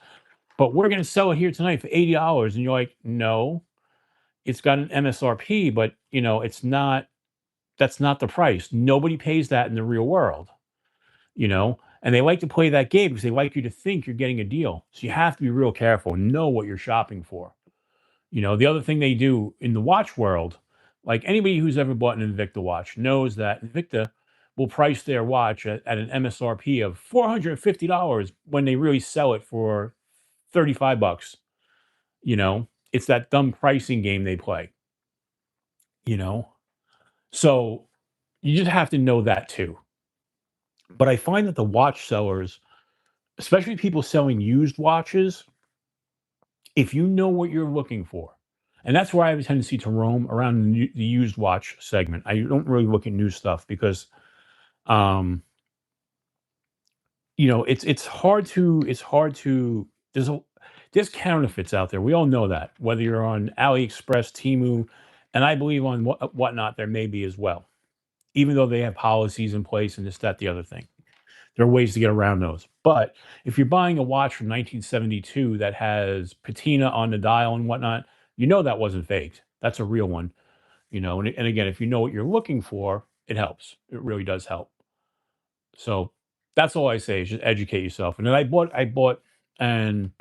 but we're going to sell it here tonight for $80." And you're like, "No, it's got an MSRP, but it's not. That's not the price. Nobody pays that in the real world." you know and they like to play that game because they like you to think you're getting a deal, so you have to be real careful and know what you're shopping for. The other thing they do in the watch world, like anybody who's ever bought an Invicta watch knows that Invicta will price their watch at an MSRP of $450 when they really sell it for $35. It's that dumb pricing game they play. you know so you just have to know that too. But I find that the watch sellers, especially people selling used watches, if you know what you're looking for, and that's where I have a tendency to roam around the used watch segment. I don't really look at new stuff because, um, it's hard to there's counterfeits out there. We all know that, whether you're on AliExpress, Temu, and I believe on whatnot there may be as well. Even though they have policies in place and this, that, the other thing. There are ways to get around those. But if you're buying a watch from 1972 that has patina on the dial and whatnot, that wasn't faked. That's a real one. And again, if you know what you're looking for, it helps. It really does help. So that's all I say is just educate yourself. And then and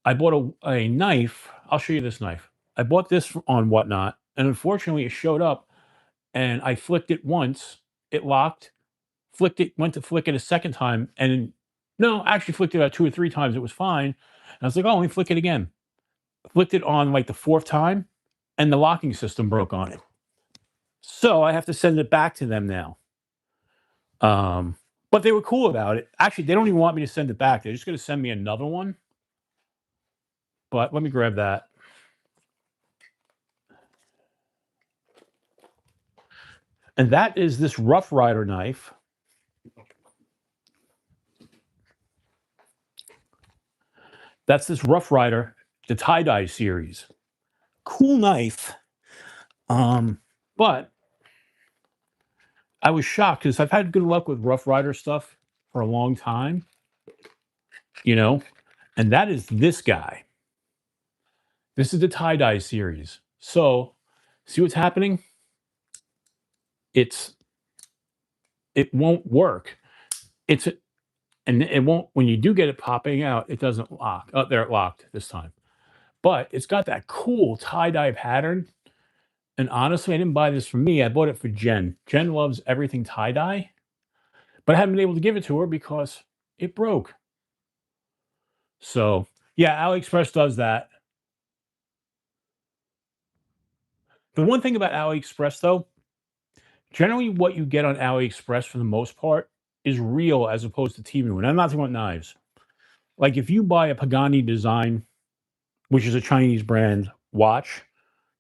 I bought a knife. I'll show you this knife. I bought this on whatnot, and unfortunately, it showed up, and I flicked it once. It locked. Flicked it, went to flick it a second time, and no, actually flicked it about 2 or 3 times. It was fine. And I was like, oh, let me flick it again. Flicked it on like the 4th time, and the locking system broke on it. So I have to send it back to them now. But they were cool about it. Actually, they don't even want me to send it back. They're just going to send me another one. But let me grab that. And that is this Rough Rider knife. That's this Rough Rider, the tie-dye series. Cool knife. But I was shocked because I've had good luck with Rough Rider stuff for a long time, and that is this guy. This is the tie-dye series. So, see what's happening? It won't work. And it won't, when you do get it popping out, it doesn't lock. Oh, there, it locked this time. But it's got that cool tie-dye pattern. And honestly, I didn't buy this for me. I bought it for Jen. Jen loves everything tie-dye, but I haven't been able to give it to her because it broke. So, yeah, AliExpress does that. The one thing about AliExpress, though, generally what you get on AliExpress for the most part is real as opposed to Temu. And I'm not talking about knives. Like if you buy a Pagani Design, which is a Chinese brand watch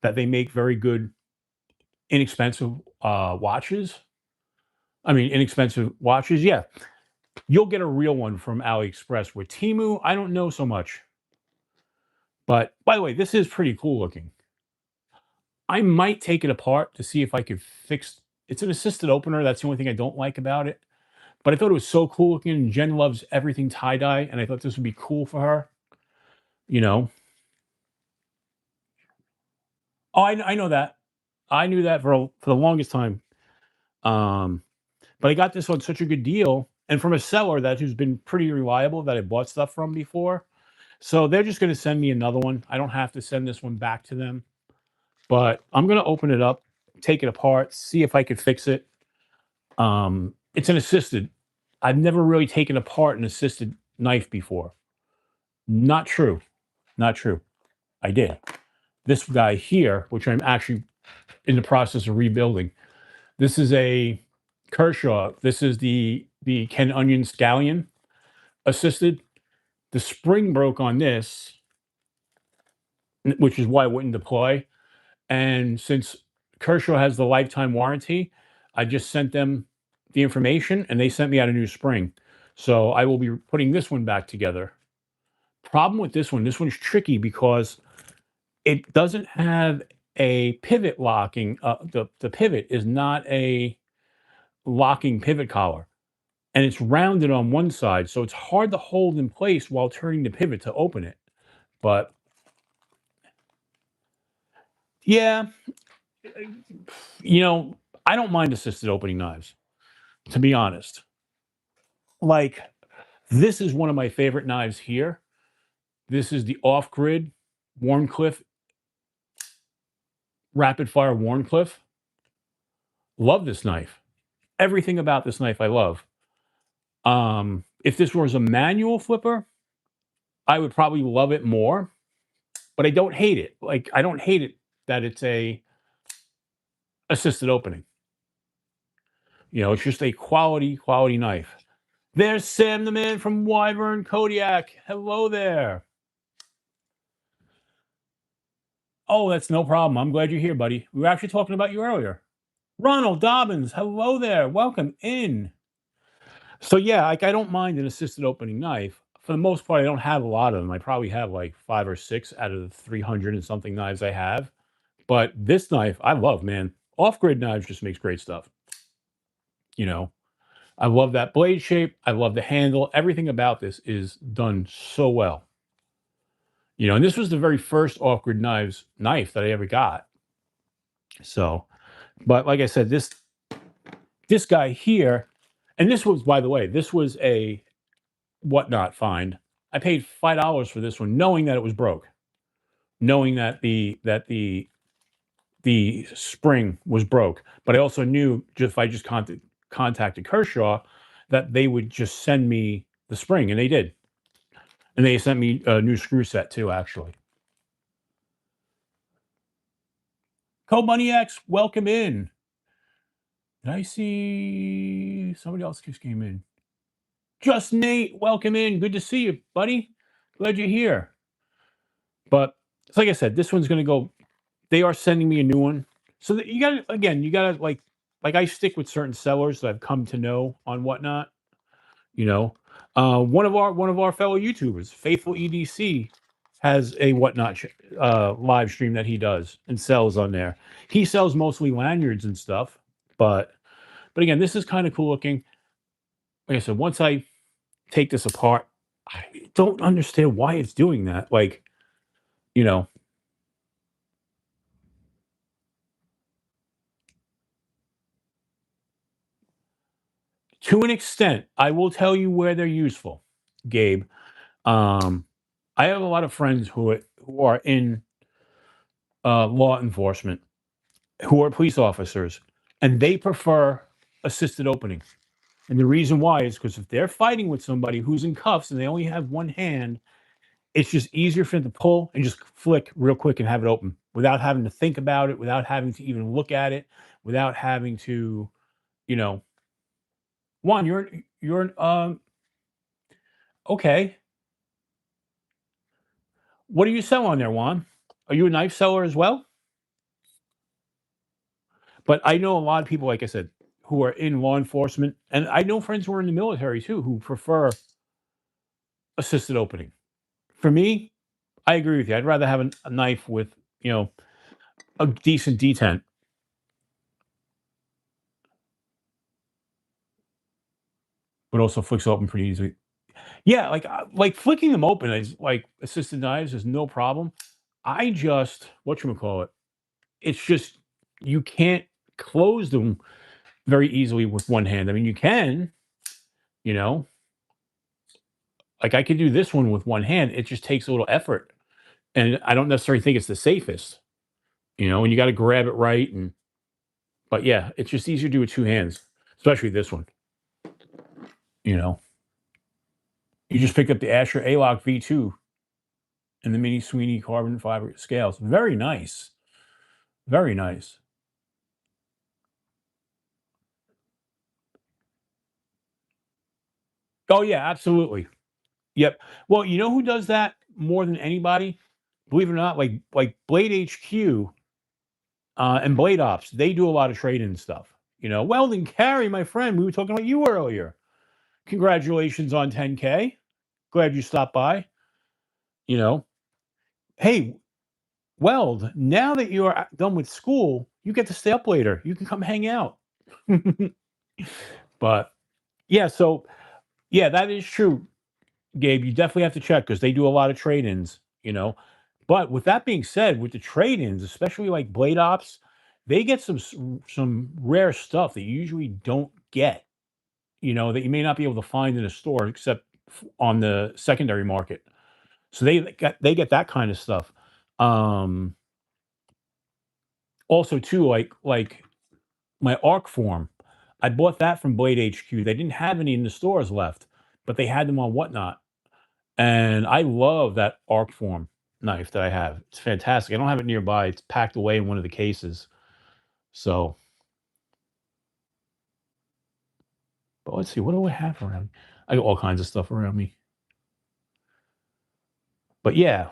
that they make very good, inexpensive watches. I mean, inexpensive watches. Yeah, you'll get a real one from AliExpress. With Temu, I don't know so much. But by the way, this is pretty cool looking. I might take it apart to see if I could fix. It's an assisted opener. That's the only thing I don't like about it. But I thought it was so cool looking. And Jen loves everything tie dye, and I thought this would be cool for her. Oh, I know that. I knew that for the longest time. But I got this on such a good deal, and from a seller who's been pretty reliable that I bought stuff from before. So they're just going to send me another one. I don't have to send this one back to them. But I'm going to open it up, take it apart, see if I could fix it. It's an assisted. I've never really taken apart an assisted knife before. Not true. Not true. I did. This guy here, which I'm actually in the process of rebuilding, This is a Kershaw. This is the Ken Onion Scallion assisted. The spring broke on this, which is why I wouldn't deploy. And since Kershaw has the lifetime warranty, I just sent them the information and they sent me out a new spring. So I will be putting this one back together. Problem with this one's tricky because it doesn't have a pivot locking. The pivot is not a locking pivot collar, and it's rounded on one side, so it's hard to hold in place while turning the pivot to open it. But yeah, you know, I don't mind assisted opening knives, to be honest. Like, this is one of my favorite knives here. This is the off-grid Wharncliffe, rapid fire Wharncliffe. Love this knife. Everything about this knife I love. If this was a manual flipper, I would probably love it more, but I don't hate it. Like, I don't hate it that it's a assisted opening. You know, it's just a quality knife. There's Sam the man from Wyvern Kodiak. Hello there. Oh, that's no problem. I'm glad you're here, buddy. We were actually talking about you earlier. Ronald Dobbins, hello there. Welcome in. So yeah, like I don't mind an assisted opening knife. For the most part, I don't have a lot of them. I probably have like 5 or 6 out of the 300 and something knives I have. But this knife, I love, man. Off-grid knives just makes great stuff. You know, I love that blade shape. I love the handle. Everything about this is done so well. You know, and this was the very first off-grid knife that I ever got. So, but like I said, this guy here, and this was, by the way, this was a whatnot find. I paid $5 for this one, knowing that it was broke, knowing that the spring was broke. But I also knew just if I just contacted Kershaw, that they would just send me the spring, and they did. And they sent me a new screw set too, actually. Co-Money X, welcome in. Did I see somebody else just came in? Just Nate, welcome in. Good to see you, buddy. Glad you're here. But it's like I said, this one's going to go. They are sending me a new one. So that you got to, again, you got to like I stick with certain sellers that I've come to know on whatnot. You know, one of our fellow YouTubers, Faithful EDC, has a whatnot live stream that he does and sells on there. He sells mostly lanyards and stuff, but again, this is kind of cool looking. Like I said, once I take this apart, I don't understand why it's doing that. Like, you know, to an extent, I will tell you where they're useful, Gabe. I have a lot of friends who are in law enforcement, who are police officers, and they prefer assisted opening. And the reason why is because if they're fighting with somebody who's in cuffs and they only have one hand, it's just easier for them to pull and just flick real quick and have it open without having to think about it, without having to even look at it, without having to, you know, Juan, you're okay. What do you sell on there, Juan? Are you a knife seller as well? But I know a lot of people, like I said, who are in law enforcement, and I know friends who are in the military too, who prefer assisted opening. For me, I agree with you. I'd rather have a knife with, you know, a decent detent. But also flicks open pretty easily. Yeah, like flicking them open is like assisted knives is no problem. I just call it. It's just you can't close them very easily with one hand. I mean, you can, you know, like I could do this one with one hand. It just takes a little effort, and I don't necessarily think it's the safest, you know. And you got to grab it right, and but yeah, it's just easier to do with two hands, especially this one. You know, you just picked up the Asher A-Lock V2 and the Mini Sweeney carbon fiber scales. Very nice. Very nice. Oh yeah, absolutely. Yep. Well, you know who does that more than anybody? Believe it or not, like Blade HQ and Blade Ops, they do a lot of trade-in stuff. Weldon Carey, my friend, we were talking about you earlier. Congratulations on 10K. Glad you stopped by. You know, hey, Weld, now that you're done with school, you get to stay up later. You can come hang out. But yeah, so yeah, that is true, Gabe. You definitely have to check because they do a lot of trade-ins. But with that being said, with the trade-ins, especially like Blade Ops, they get some rare stuff that you usually don't get. That you may not be able to find in a store except on the secondary market. So they get that kind of stuff. Um, Also, too, like my arc form, I bought that from Blade HQ. They didn't have any in the stores left, but they had them on Whatnot. And I love that arc form knife that I have. It's fantastic. I don't have it nearby. It's packed away in one of the cases. So, but let's see, what do I have around me? I got all kinds of stuff around me. But yeah,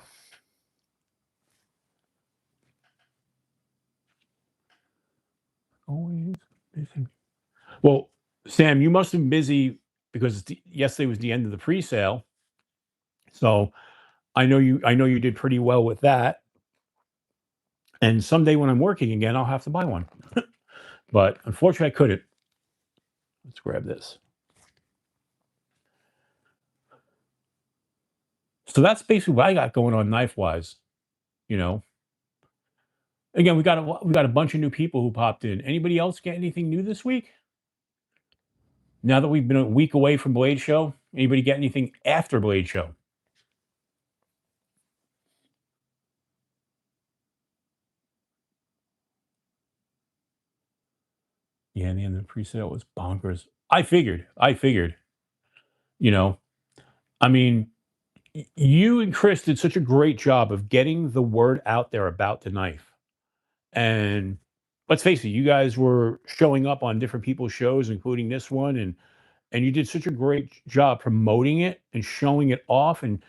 always busy. Well, Sam, you must have been busy because yesterday was the end of the pre-sale. So I know you did pretty well with that. And someday when I'm working again, I'll have to buy one. But unfortunately, I couldn't. Let's grab this. So that's basically what I got going on knife wise. You know, Again, we got a bunch of new people who popped in. Anybody else get anything new this week? Now that we've been a week away from Blade Show, anybody get anything after Blade Show? Yeah, and the end of the pre-sale was bonkers. I figured. You know, I mean, you and Chris did such a great job of getting the word out there about the knife. And let's face it, you guys were showing up on different people's shows, including this one, and you did such a great job promoting it and showing it off, and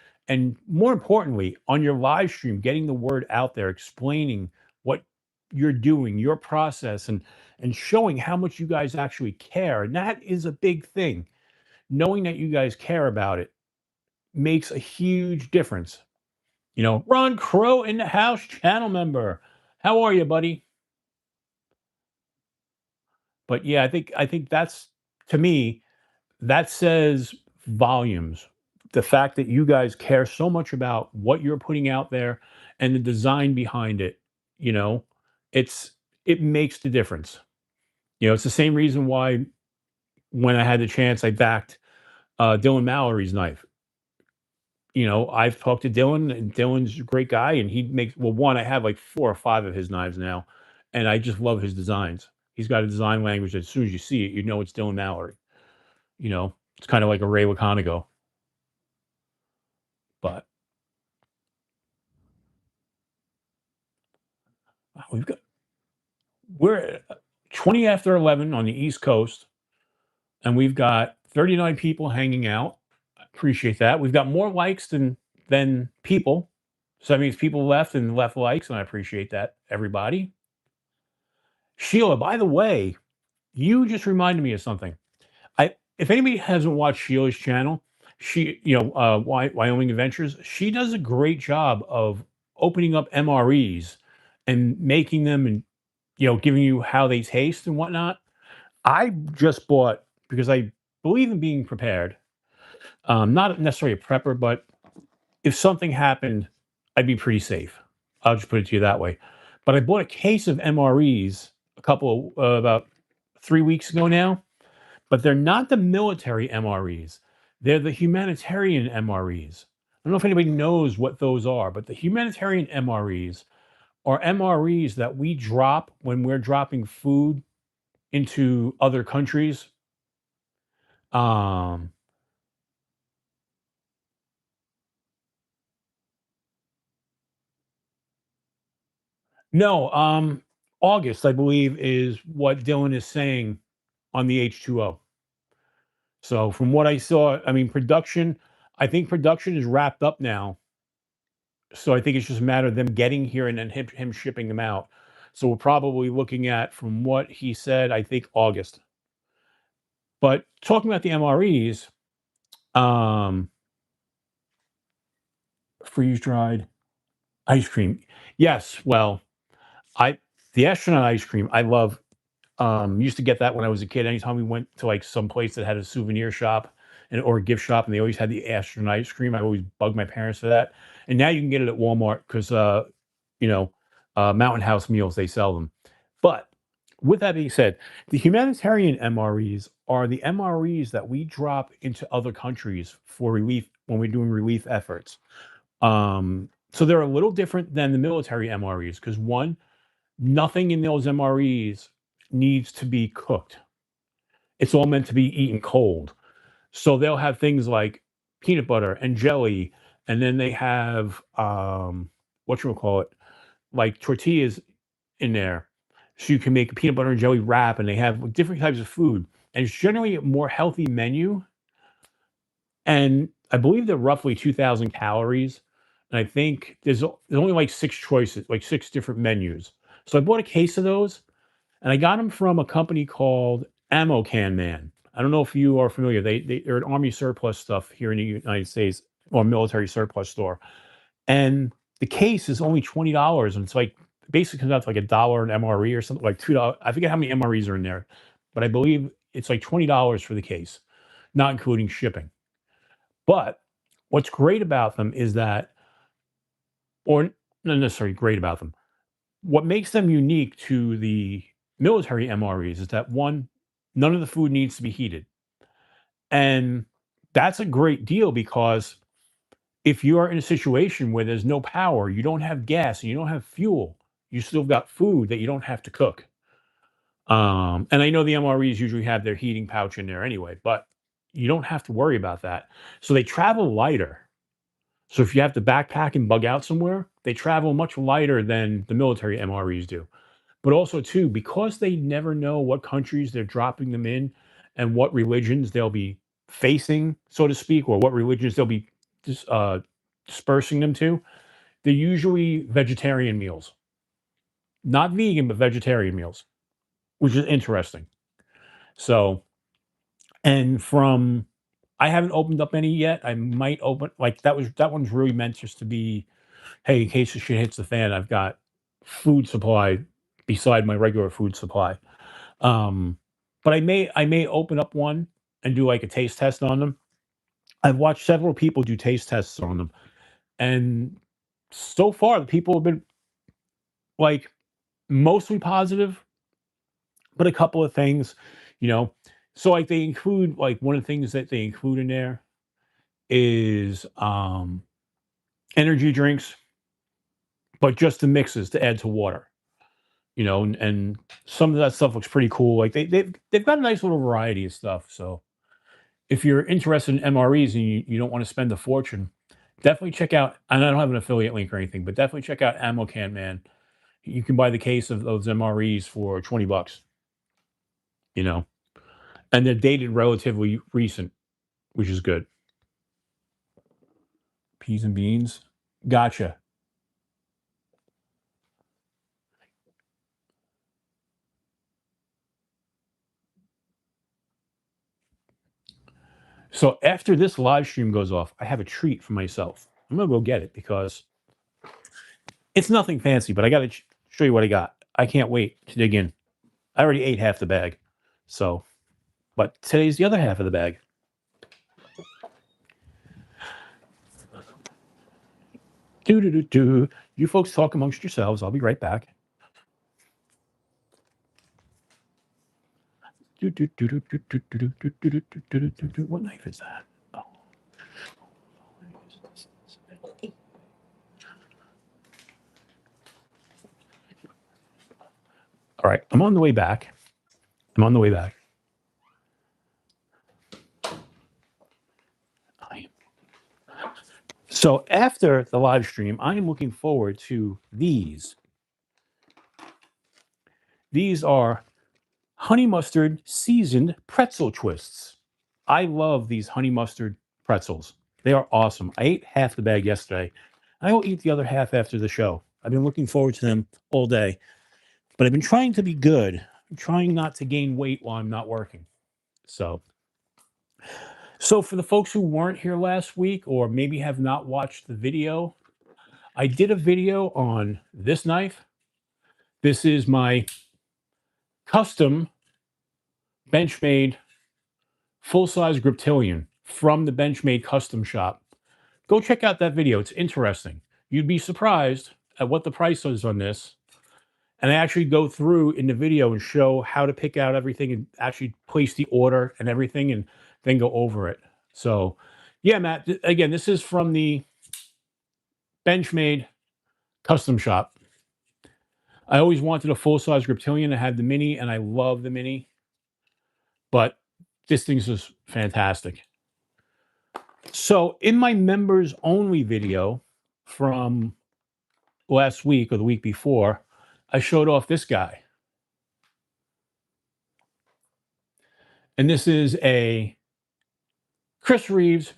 more importantly, on your live stream, getting the word out there, explaining what you're doing, your process, and showing how much you guys actually care. And that is a big thing. Knowing that you guys care about it makes a huge difference. Ron Crow in the house, channel member. How are you, buddy? But yeah, I think that's, to me, that says volumes. The fact that you guys care so much about what you're putting out there and the design behind it, you know, it's it makes the difference. It's the same reason why when I had the chance, I backed Dylan Mallory's knife. I've talked to Dylan, and Dylan's a great guy, and he makes, well, one, I have like 4 or 5 of his knives now, and I just love his designs. He's got a design language that as soon as you see it, you know it's Dylan Mallory. It's kind of like a Ray Laconigo, but we've got we're at 20 after 11 on the East Coast, and we've got 39 people hanging out. I appreciate that. We've got more likes than people. So that means people left and left likes, and I appreciate that, everybody. Sheila, by the way, you just reminded me of something. If anybody hasn't watched Sheila's channel, Wyoming Adventures, she does a great job of opening up MREs and making them, and giving you how they taste and whatnot. I just bought, because I believe in being prepared. Not necessarily a prepper, but if something happened, I'd be pretty safe. I'll just put it to you that way. But I bought a case of MREs about 3 weeks ago now, but they're not the military MREs. They're the humanitarian MREs. I don't know if anybody knows what those are, but the humanitarian MREs are MREs that we drop when we're dropping food into other countries. Um, no, August, I believe, is what Dylan is saying on the H2O. So from what I saw, I mean, production, I think production is wrapped up now. So I think it's just a matter of them getting here and then him shipping them out. So we're probably looking at, from what he said, I think August. But talking about the MREs, um, freeze dried ice cream. Yes, well, I the astronaut ice cream, I love. Used to get that when I was a kid. Anytime we went to like some place that had a souvenir shop and or a gift shop, and they always had the astronaut ice cream, I always bugged my parents for that. And now you can get it at Walmart because you know, Mountain House Meals, they sell them. But with that being said, the humanitarian MREs are the MREs that we drop into other countries for relief when we're doing relief efforts. So they're a little different than the military MREs because one, nothing in those MREs needs to be cooked. It's all meant to be eaten cold. So they'll have things like peanut butter and jelly, and then they have what you call it, like tortillas in there. So you can make a peanut butter and jelly wrap, and they have different types of food. And it's generally a more healthy menu. And I believe they're roughly 2,000 calories. And I think there's only like six choices, like six different menus. So I bought a case of those, and I got them from a company called Ammo Can Man. I don't know if you are familiar. They're an army surplus stuff here in the United States, or military surplus store. And the case is only $20, and it's like basically comes out to like $1 an MRE or something, like $2. I forget how many MREs are in there, but I believe it's like $20 for the case, not including shipping. But what's great about them is that, or not necessarily great about them, what makes them unique to the military MREs is that one, none of the food needs to be heated. And that's a great deal because if you are in a situation where there's no power, you don't have gas, and you don't have fuel, you still got food that you don't have to cook. And I know the MREs usually have their heating pouch in there anyway, but you don't have to worry about that. So they travel lighter. So if you have to backpack and bug out somewhere, they travel much lighter than the military MREs do. But also too, because they never know what countries they're dropping them in and what religions they'll be facing, so to speak, or what religions they'll be dis dispersing them to, they're usually vegetarian meals. Not vegan, but vegetarian meals, which is interesting. So, and from I haven't opened up any yet. I might open, like, that one's really meant just to be, "Hey, in case the shit hits the fan, I've got food supply beside my regular food supply." Um, but I may open up one and do like a taste test on them. I've watched several people do taste tests on them, and so far the people have been like mostly positive, but a couple of things, you know. So like they include, like, one of the things that they include in there is energy drinks, but just the mixes to add to water. And some of that stuff looks pretty cool. Like they've got a nice little variety of stuff. So if you're interested in MREs and you don't want to spend a fortune, definitely check out. And I don't have an affiliate link or anything, but definitely check out Ammo Can Man. You can buy the case of those MREs for $20. You know, and they're dated relatively recent, which is good. Peas and beans, gotcha. So after this live stream goes off, I have a treat for myself. I'm gonna go get it because it's nothing fancy, but I got to show you what I got. I can't wait to dig in. I already ate half the bag, so but today's the other half of the bag. Do do do do. You folks talk amongst yourselves. I'll be right back. Do do do do do do do do do do do do do do. What knife is that? Oh. All right, I'm on the way back. I'm on the way back. So after the live stream, I am looking forward to these. These are honey mustard seasoned pretzel twists. I love these honey mustard pretzels. They are awesome. I ate half the bag yesterday. I will eat the other half after the show. I've been looking forward to them all day, but I've been trying to be good. I'm trying not to gain weight while I'm not working. So for the folks who weren't here last week or maybe have not watched the video, I did a video on this knife. This is my custom Benchmade full-size Griptilian from the Benchmade custom shop. Go check out that video. It's interesting. You'd be surprised at what the price is on this. And I actually go through in the video and show how to pick out everything and actually place the order and everything and then go over it. So yeah, Matt, again, this is from the Benchmade custom shop. I always wanted a full-size Griptilian. I had the mini and I love the mini, but this thing's just fantastic. So in my members only video from last week or the week before, I showed off this guy. And this is a Chris Reeves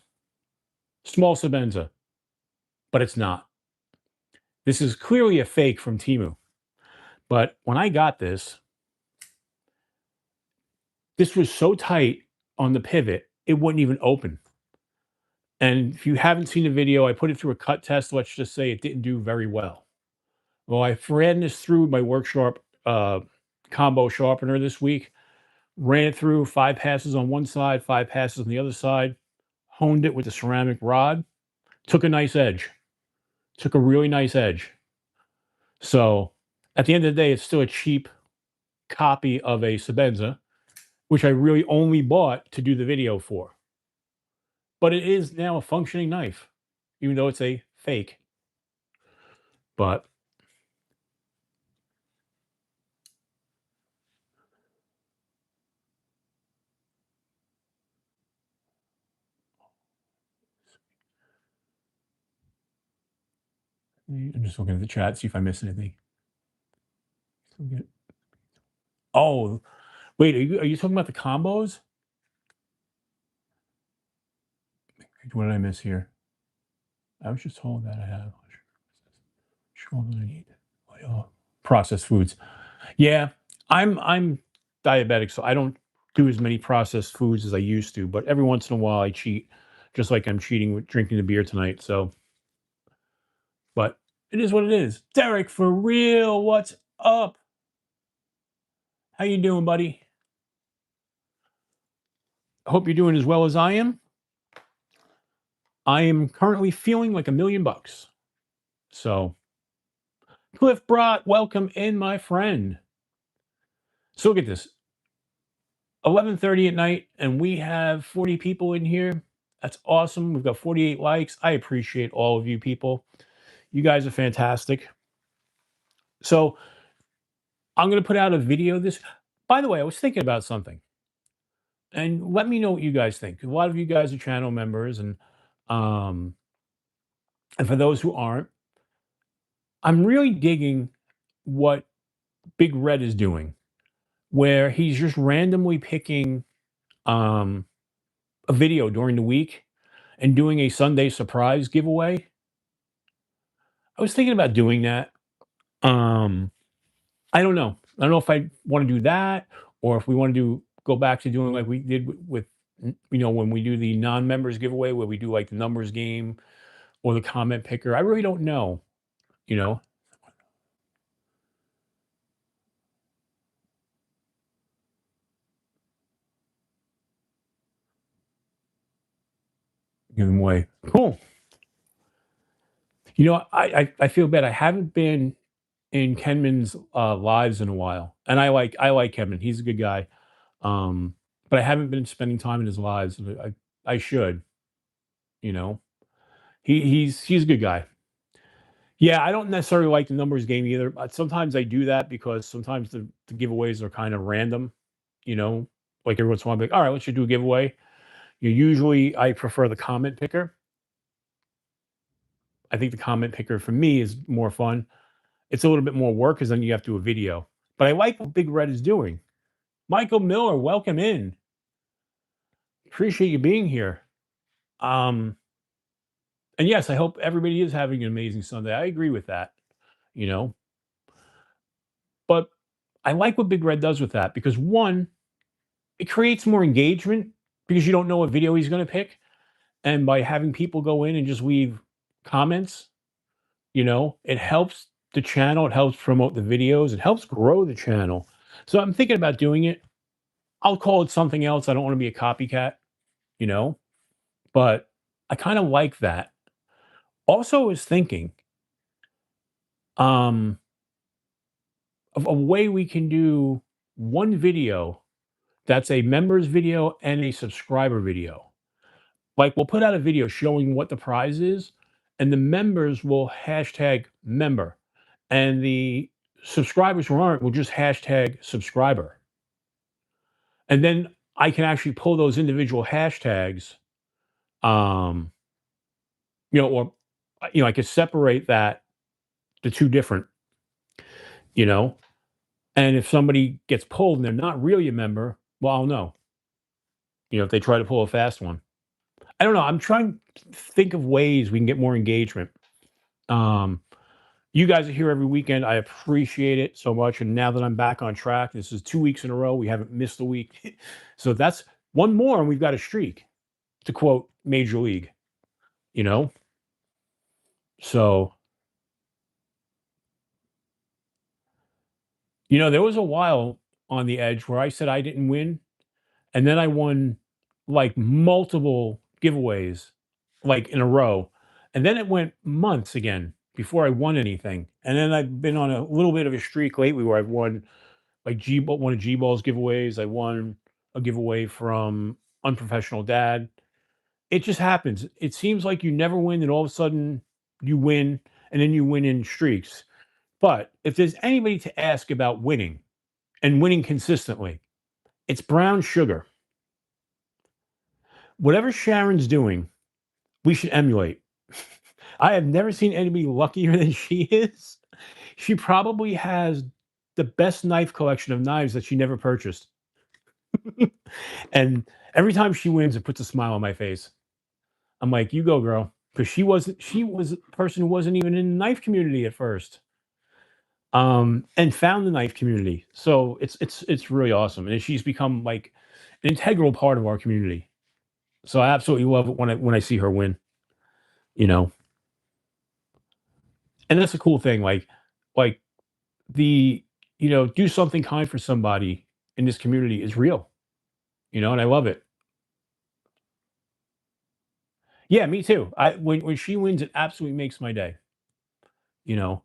small Sabenza, but it's not. This is clearly a fake from Temu. But when I got this, this was so tight on the pivot, it wouldn't even open. And if you haven't seen the video, I put it through a cut test. Let's just say it didn't do very well. Well, I ran this through my Worksharp combo sharpener this week. Ran it through 5 passes on one side, 5 passes on the other side. Honed it with the ceramic rod. Took a nice edge. Took a really nice edge. So at the end of the day, it's still a cheap copy of a Sabenza, which I really only bought to do the video for. But it is now a functioning knife, even though it's a fake. But I'm just looking at the chat, see if I missed anything. Oh, wait, are you talking about the combos? What did I miss here? I was just told that I have all that I need. Processed foods. Yeah, I'm diabetic, so I don't do as many processed foods as I used to. But every once in a while, I cheat, just like I'm cheating with drinking the beer tonight. So, but it is what it is. Derek, for real, what's up? How you doing, buddy? I hope you're doing as well as I am. I am currently feeling like $1,000,000. So, Cliff Brott, welcome in, my friend. So look at this. 11:30 at night, and we have 40 people in here. That's awesome. We've got 48 likes. I appreciate all of you people. You guys are fantastic. So I'm going to put out a video this. By the way, I was thinking about something, and let me know what you guys think. A lot of you guys are channel members, um, and for those who aren't, I'm really digging what Big Red is doing, where he's just randomly picking a video during the week and doing a Sunday surprise giveaway. I was thinking about doing that. Um, I don't know. I don't know if I want to do that or if we want to go back to doing like we did with when we do the non-members giveaway where we do like the numbers game or the comment picker. I really don't know, you know. Give them away. Cool. I feel bad. I haven't been in Kenman's lives in a while, and I like Kenman. He's a good guy. But I haven't been spending time in his lives. I should, you know. He's a good guy. Yeah, I don't necessarily like the numbers game either. But sometimes I do that because sometimes the giveaways are kind of random, you know. Like every once in a while, I'm like, all right, let's just do a giveaway. Usually I prefer the comment picker. I think the comment picker for me is more fun. It's a little bit more work because then you have to do a video. But I like what Big Red is doing. Michael Miller, welcome in. Appreciate you being here. Um, and yes, I hope everybody is having an amazing Sunday. I agree with that, you know. But I like what Big Red does with that because one, it creates more engagement because you don't know what video he's going to pick, and by having people go in and just leave comments, it helps the channel. It helps promote the videos. It helps grow the channel. So I'm thinking about doing it. I'll call it something else. I don't want to be a copycat, you know, but I kind of like that. Also, I was thinking um, of a way we can do one video that's a members video and a subscriber video. Like we'll put out a video showing what the prize is, and the members will hashtag member, and the subscribers who aren't will just hashtag subscriber. And then I can actually pull those individual hashtags, um, or I could separate that the two different, you know. And if somebody gets pulled and they're not really a member, well, I'll know. If they try to pull a fast one. I don't know. I'm trying to think of ways we can get more engagement. Um, you guys are here every weekend. I appreciate it so much. And now that I'm back on track, this is 2 weeks in a row. We haven't missed a week. So that's one more, and we've got a streak, to quote Major League, you know? So, there was a while on the edge where I said I didn't win, and then I won like multiple giveaways, like in a row. And then it went months again before I won anything. And then I've been on a little bit of a streak lately where I've won like one of G Ball's giveaways. I won a giveaway from Unprofessional Dad. It just happens. It seems like you never win, and all of a sudden you win, and then you win in streaks. But if there's anybody to ask about winning and winning consistently, it's Brown Sugar. Whatever Sharon's doing, we should emulate. I have never seen anybody luckier than she is. She probably has the best knife collection of knives that she never purchased. And every time she wins, it puts a smile on my face. I'm like, you go, girl. Because she was a person who wasn't even in the knife community at first. And found the knife community. So it's really awesome. And she's become like an integral part of our community. So I absolutely love it when I see her win, you know. And that's a cool thing. Like the, do something kind for somebody in this community is real, and I love it. Yeah, me too. When she wins, it absolutely makes my day, you know.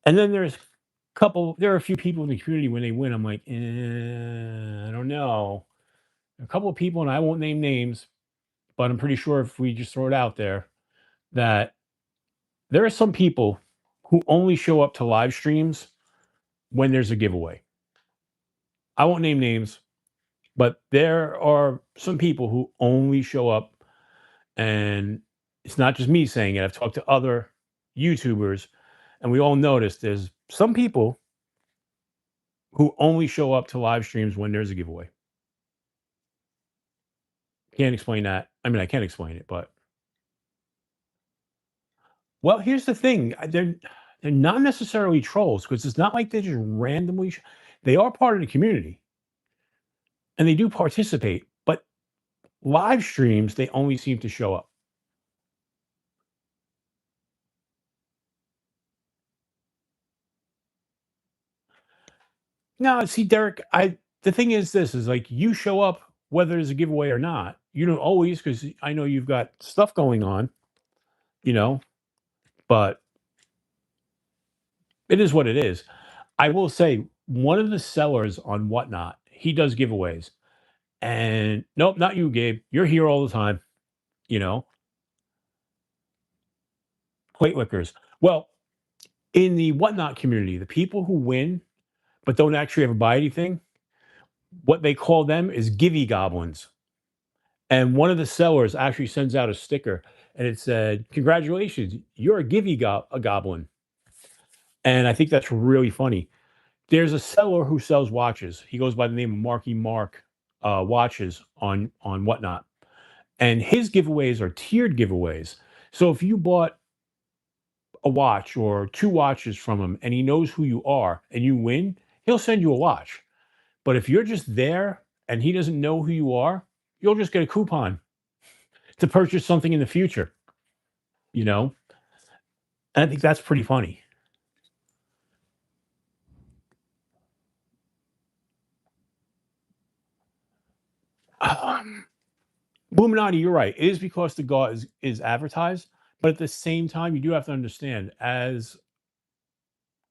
And then there are a few people in the community when they win, I'm like, I don't know. A couple of people, and I won't name names, but I'm pretty sure if we just throw it out there, that there are some people who only show up to live streams when there's a giveaway. I won't name names, but there are some people who only show up, and it's not just me saying it. I've talked to other YouTubers, and we all noticed there's some people who only show up to live streams when there's a giveaway. Can't explain that. I mean, I can explain it, but well, here's the thing. They're not necessarily trolls because it's not like they just randomly. They are part of the community, and they do participate. But live streams, they only seem to show up. No, see, Derek, the thing is this is like you show up whether there's a giveaway or not. You don't always because I know you've got stuff going on, you know, but it is what it is. I will say one of the sellers on Whatnot, he does giveaways. And nope, not you, Gabe. You're here all the time, you know, plate lickers. Well, in the Whatnot community, the people who win but don't actually ever buy anything, what they call them is givey goblins. And one of the sellers actually sends out a sticker and it said, "Congratulations, you're a a goblin." And I think that's really funny. There's a seller who sells watches. He goes by the name of Marky Mark. watches on Whatnot, and his giveaways are tiered giveaways. So if you bought a watch or two watches from him and he knows who you are and you win, he'll send you a watch. But if you're just there and he doesn't know who you are, you'll just get a coupon to purchase something in the future, you know? And I think that's pretty funny. Um, Illuminati, you're right. It is because the GAW is advertised, but at the same time, you do have to understand, as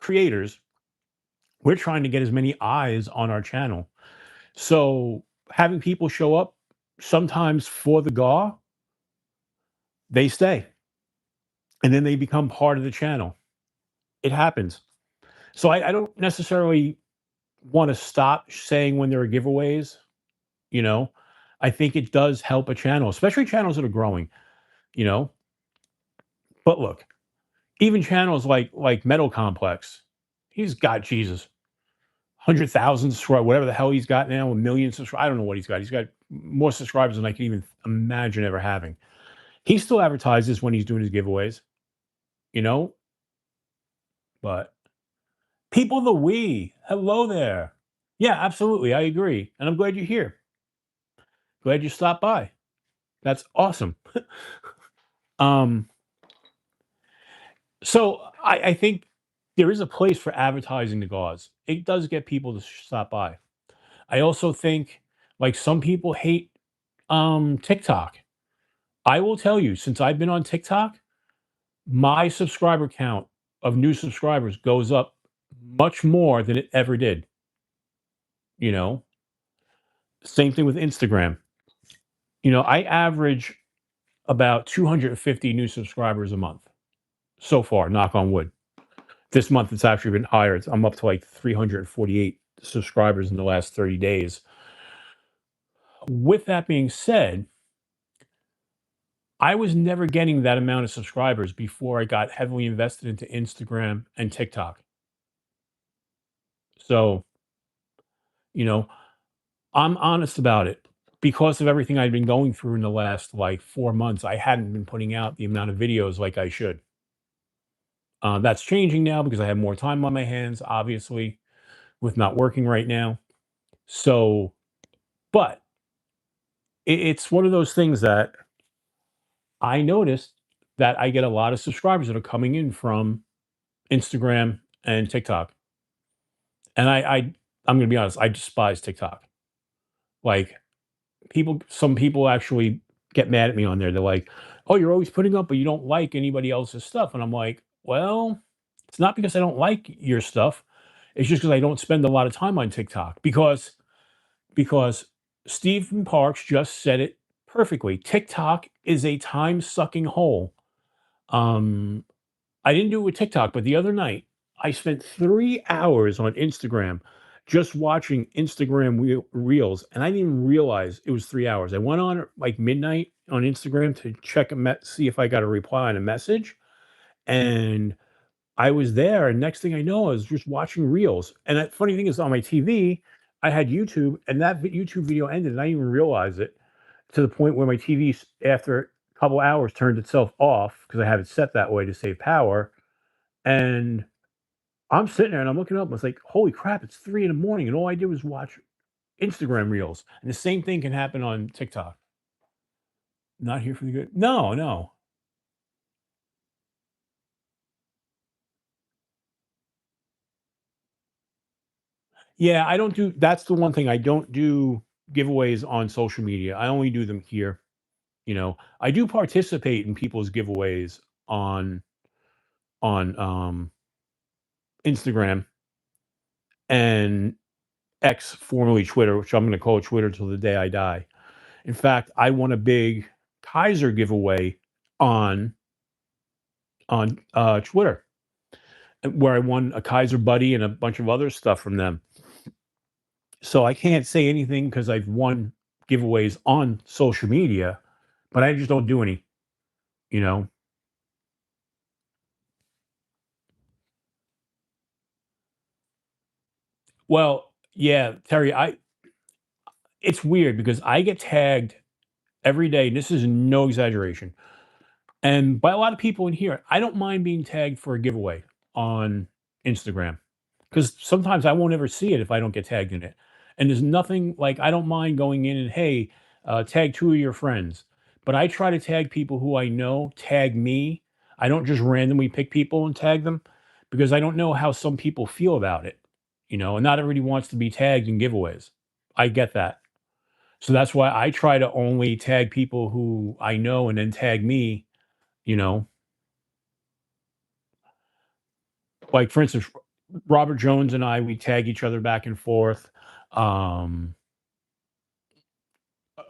creators, we're trying to get as many eyes on our channel. So having people show up sometimes for the GAW, they stay and then they become part of the channel. It happens. So I don't necessarily want to stop saying when there are giveaways, you know. I think it does help a channel, especially channels that are growing, you know. But look, even channels like Metal Complex, he's got Jesus, 100,000 subscribers, whatever the hell he's got now, a million subscribers. I don't know what he's got. He's got more subscribers than I can even imagine ever having. He still advertises when he's doing his giveaways, you know. But people, the we, hello there. Yeah, absolutely, I agree, and I'm glad you're here. Glad you stopped by. That's awesome. um, so I think there is a place for advertising the gauze. It does get people to stop by. I also think, like, some people hate TikTok. I will tell you, since I've been on TikTok, my subscriber count of new subscribers goes up much more than it ever did. You know, same thing with Instagram. You know, I average about 250 new subscribers a month so far, knock on wood. This month it's actually been higher. I'm up to like 348 subscribers in the last 30 days. With that being said, I was never getting that amount of subscribers before I got heavily invested into Instagram and TikTok. So, you know, I'm honest about it. Because of everything I've been going through in the last like 4 months, I hadn't been putting out the amount of videos like I should. That's changing now because I have more time on my hands, obviously, with not working right now. So, but it's one of those things that I noticed that I get a lot of subscribers that are coming in from Instagram and TikTok. And I'm gonna be honest, I despise TikTok. Like, some people actually get mad at me on there. They're like, "Oh, you're always putting up, but you don't like anybody else's stuff." And I'm like, "Well, it's not because I don't like your stuff. It's just because I don't spend a lot of time on TikTok." Because Stephen Parks just said it perfectly. TikTok is a time-sucking hole. Um, I didn't do it with TikTok, but the other night I spent 3 hours on Instagram just watching Instagram reels, and I didn't even realize it was 3 hours. I went on at like midnight on Instagram to check see if I got a reply on a message, and I was there. And next thing I know, I was just watching reels. And the funny thing is, on my TV, I had YouTube, and that YouTube video ended, and I didn't even realize it, to the point where my TV, after a couple hours, turned itself off because I have it set that way to save power. And I'm sitting there and I'm looking up. I was like, "Holy crap! It's 3 in the morning," and all I did was watch Instagram reels. And the same thing can happen on TikTok. Not here for the good. No, no. Yeah, I don't do. That's the one thing I don't do giveaways on social media. I only do them here. You know, I do participate in people's giveaways on on Instagram and X, formerly Twitter, which I'm going to call Twitter till the day I die. In fact, I won a big Kaiser giveaway on Twitter, where I won a Kaiser buddy and a bunch of other stuff from them. So I can't say anything because I've won giveaways on social media, but I just don't do any. You know. Well, yeah, Terry. it's weird because I get tagged every day. This is no exaggeration. And by a lot of people in here, I don't mind being tagged for a giveaway on Instagram because sometimes I won't ever see it if I don't get tagged in it. And there's nothing like I don't mind going in and hey, tag two of your friends. But I try to tag people who I know tag me. I don't just randomly pick people and tag them because I don't know how some people feel about it. And not everybody wants to be tagged in giveaways. I get that. So that's why I try to only tag people who I know and then tag me, you know, like for instance, Robert Jones and I, we tag each other back and forth. Um,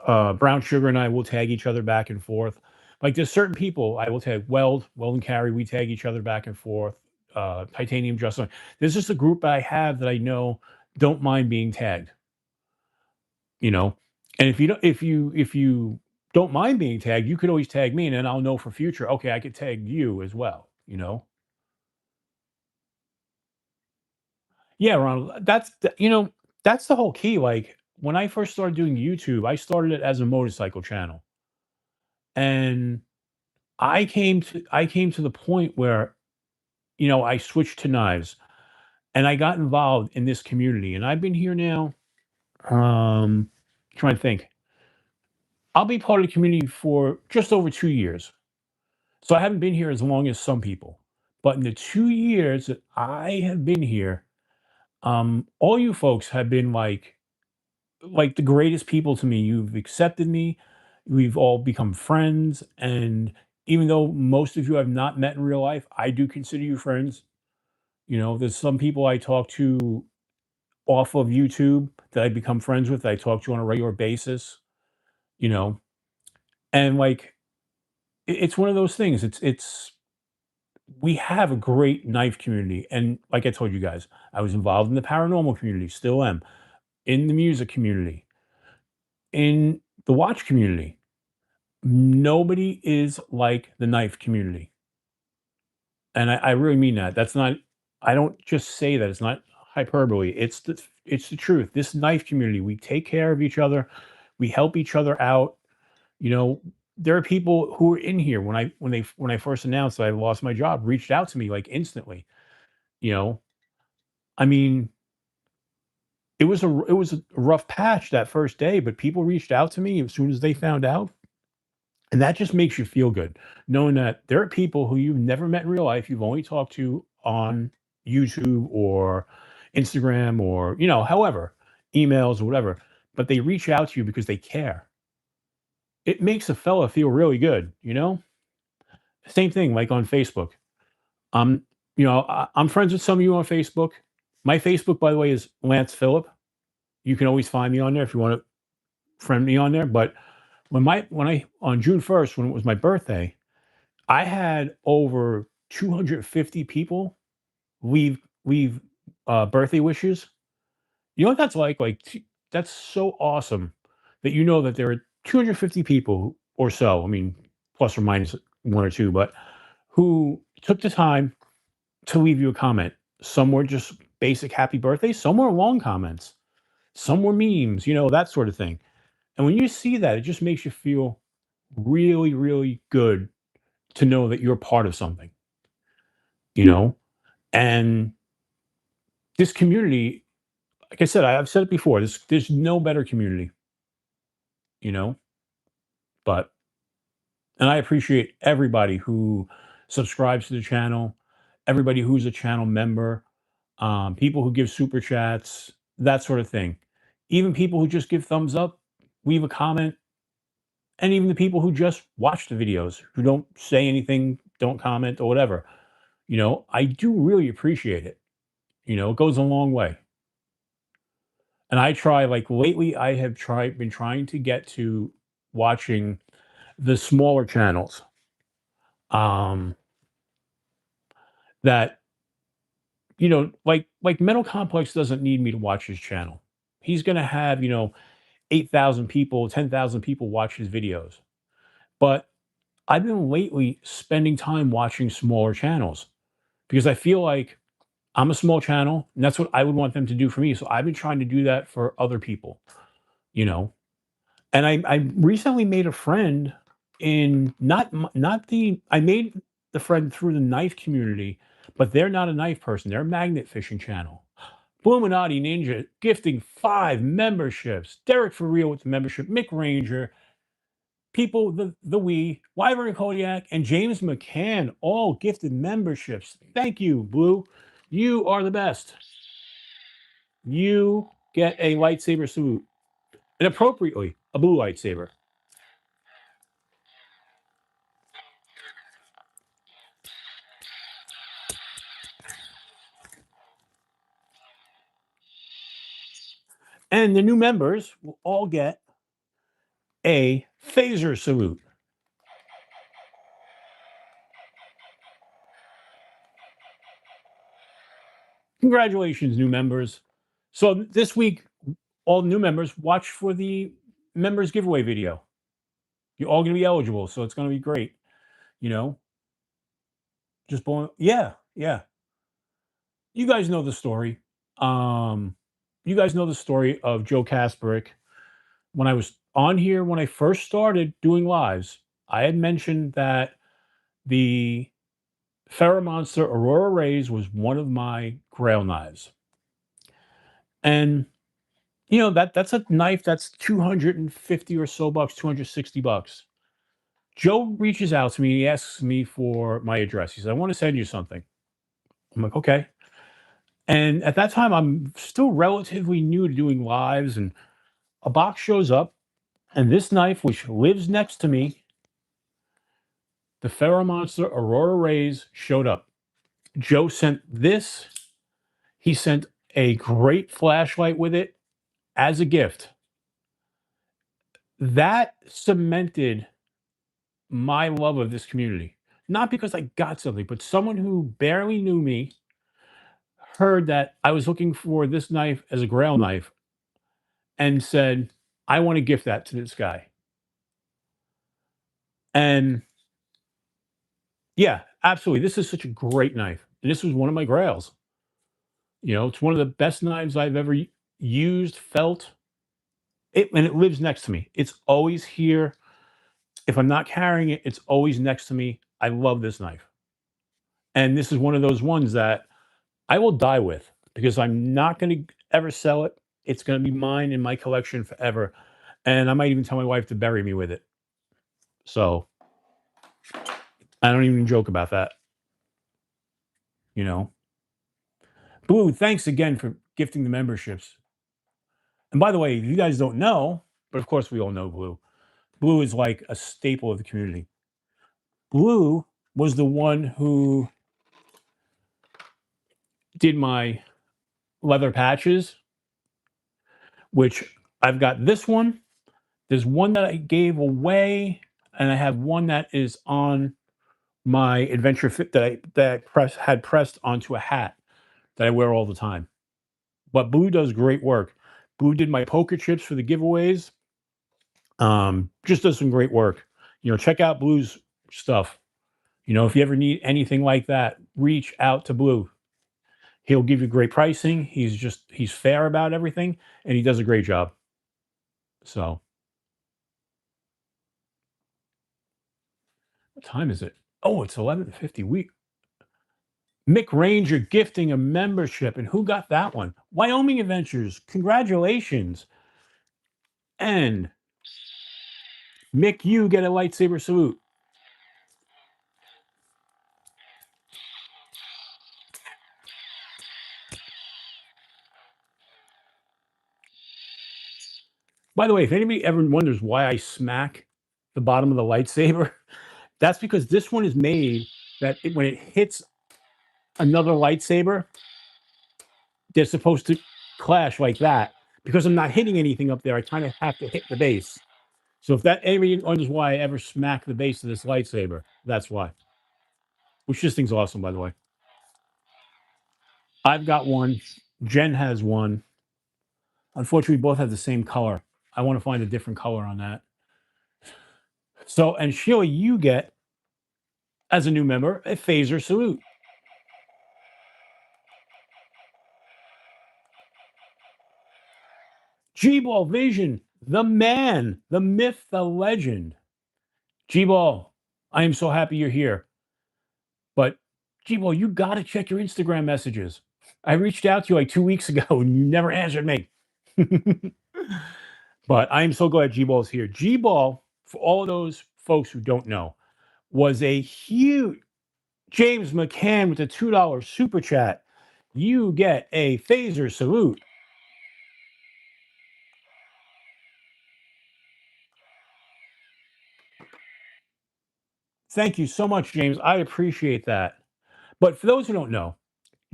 Brown Sugar and I will tag each other back and forth. Like there's certain people I will tag. Weld and Carrie, we tag each other back and forth. Titanium Justin. There's just a group I have that I know don't mind being tagged. You know, and if you don't mind being tagged, you could always tag me, and then I'll know for future. Okay, I could tag you as well. Yeah, Ronald. That's the whole key. Like when I first started doing YouTube, I started it as a motorcycle channel, and I came to the point where I switched to knives, and I got involved in this community, and I've been here now. Um, Trying to think, I'll be part of the community for just over 2 years. So I haven't been here as long as some people, but in the 2 years that I have been here, all you folks have been like the greatest people to me. You've accepted me. We've all become friends. And even though most of you I've not met in real life, I do consider you friends. There's some people I talk to off of YouTube that I become friends with, that I talk to on a regular basis, you know, and like it's one of those things. It's we have a great knife community. And like I told you guys, I was involved in the paranormal community, still am, in the music community, in the watch community. Nobody is like the knife community. And I really mean that. That's not, I don't just say that. It's not hyperbole. It's the truth. This knife community, we take care of each other. We help each other out. You know, there are people who were in here when I first announced that I lost my job, reached out to me like instantly. You know, I mean, it was a rough patch that first day, but people reached out to me as soon as they found out. And that just makes you feel good, knowing that there are people who you've never met in real life, you've only talked to on YouTube or Instagram or, however, emails or whatever, but they reach out to you because they care. It makes a fella feel really good. Same thing like on Facebook. Um, I'm friends with some of you on Facebook. My Facebook, by the way, is Lance Phillip. You can always find me on there if you want to friend me on there. But when I on June 1st, when it was my birthday, I had over 250 people leave birthday wishes. You know what that's like? That's so awesome that that there are 250 people or so. I mean, plus or minus one or two, but who took the time to leave you a comment. Some were just basic happy birthday. Some were long comments. Some were memes. That sort of thing. And when you see that, it just makes you feel really, really good to know that you're part of something. You know, and this community, like I said, I've said it before, there's no better community, you know, but and I appreciate everybody who subscribes to the channel, everybody who's a channel member, people who give super chats, that sort of thing. Even people who just give thumbs up, leave a comment, and even the people who just watch the videos, who don't say anything, don't comment or whatever. I do really appreciate it. It goes a long way. And I try, like lately, I have been trying to get to watching the smaller channels. Um, that like Metal Complex doesn't need me to watch his channel. He's gonna have 8,000 people, 10,000 people watch his videos. But I've been lately spending time watching smaller channels because I feel like I'm a small channel, and that's what I would want them to do for me. So I've been trying to do that for other people. you know. And I recently made a friend in not the I made the friend through the knife community, but they're not a knife person. They're a magnet fishing channel. Bluminati Ninja gifting 5 memberships. Derek for real with the membership. Mick Ranger, people, the Wyvern Kodiak, and James McCann all gifted memberships. Thank you, Blue. You are the best. You get a lightsaber salute, and appropriately, a blue lightsaber. And the new members will all get a phaser salute. Congratulations, new members. So this week, all new members watch for the members giveaway video. You're all going to be eligible, so it's going to be great. You know, just blowing. Yeah, yeah. You guys know the story. Um, you guys know the story of Joe Kasperick. When I was on here, when I first started doing lives, I had mentioned that the Monster Aurora Rays was one of my grail knives. And you know that's a knife that's 250 or so bucks, 260 bucks. Joe reaches out to me, he asks me for my address. He says, "I want to send you something." I'm like, "Okay." And at that time I'm still relatively new to doing lives, and a box shows up, and this knife, which lives next to me, the Monster Aurora Rays, showed up. Joe sent this. He sent a great flashlight with it as a gift. That cemented my love of this community. Not because I got something, but someone who barely knew me heard that I was looking for this knife as a grail knife and said, I want to gift that to this guy. And yeah, absolutely. This is such a great knife. And this was one of my grails. You know, it's one of the best knives I've ever used, felt. And it lives next to me. It's always here. If I'm not carrying it, it's always next to me. I love this knife. And this is one of those ones that I will die with because I'm not going to ever sell it. It's going to be mine in my collection forever. And I might even tell my wife to bury me with it. So I don't even joke about that, you know. Blue, thanks again for gifting the memberships. And by the way, if you guys don't know, but of course we all know Blue. Blue is like a staple of the community. Blue was the one who did my leather patches, which I've got this one. There's one that I gave away, and I have one that is on my adventure fit that I had pressed onto a hat that I wear all the time. But Blue does great work. Blue did my poker chips for the giveaways. Just does some great work. You know, check out Blue's stuff. You know, if you ever need anything like that, reach out to Blue. He'll give you great pricing. He's fair about everything, and he does a great job. So, what time is it? Oh, it's 11:50. Mick Ranger gifting a membership. And who got that one? Wyoming Adventures. Congratulations. And Mick, you get a lightsaber salute. By the way, if anybody ever wonders why I smack the bottom of the lightsaber, that's because this one is made that when it hits another lightsaber, they're supposed to clash like that. Because I'm not hitting anything up there, I kind of have to hit the base. So if that anybody wonders why I ever smack the base of this lightsaber, that's why. Which this thing's awesome, by the way. I've got one. Jen has one. Unfortunately, we both have the same color. I want to find a different color on that. So, and Sheila, you get, as a new member, a phaser salute. G-Ball Vision, the man, the myth, the legend, G-Ball. I am so happy you're here. But G-Ball, you got to check your Instagram messages. I reached out to you like 2 weeks ago and you never answered me. But I am so glad G-Ball's here. G-Ball, for all of those folks who don't know, was a huge James McCann with a $2 super chat. You get a phaser salute. Thank you so much, James. I appreciate that. But for those who don't know,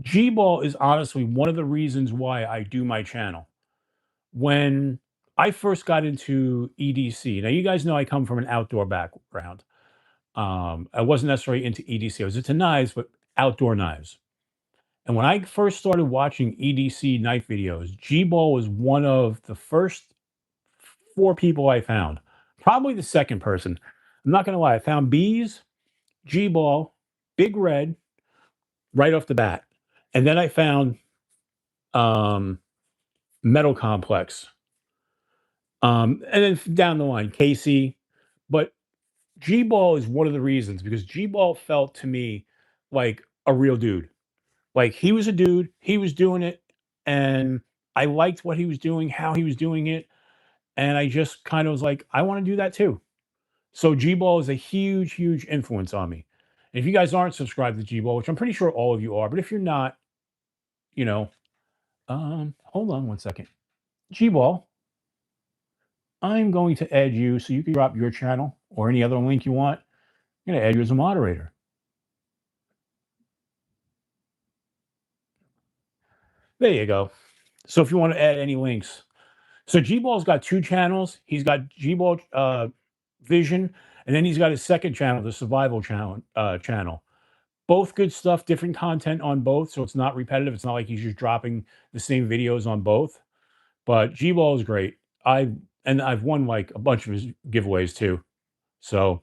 G-Ball is honestly one of the reasons why I do my channel. When I first got into EDC, now you guys know I come from an outdoor background. I wasn't necessarily into EDC. I was into knives, but outdoor knives. And when I first started watching EDC knife videos, G-Ball was one of the first 4 people I found. Probably the second person. I'm not going to lie. I found Bees, G-Ball, Big Red right off the bat. And then I found um, Metal Complex. And then down the line, Casey. But G-Ball is one of the reasons because G-Ball felt to me like a real dude. Like he was a dude, he was doing it, and I liked what he was doing, how he was doing it, and I just kind of was like, I want to do that too. So G-Ball is a huge, huge influence on me. And if you guys aren't subscribed to G-Ball, which I'm pretty sure all of you are, but if you're not, you know, hold on one second. G-Ball, I'm going to add you so you can drop your channel or any other link you want. I'm going to add you as a moderator. There you go. So if you want to add any links, so G-Ball's got 2 channels. He's got G-Ball Vision, and then he's got his second channel, the Survival channel. Both good stuff, different content on both, so it's not repetitive. It's not like he's just dropping the same videos on both. But G-Ball is great. I've won like a bunch of his giveaways too. So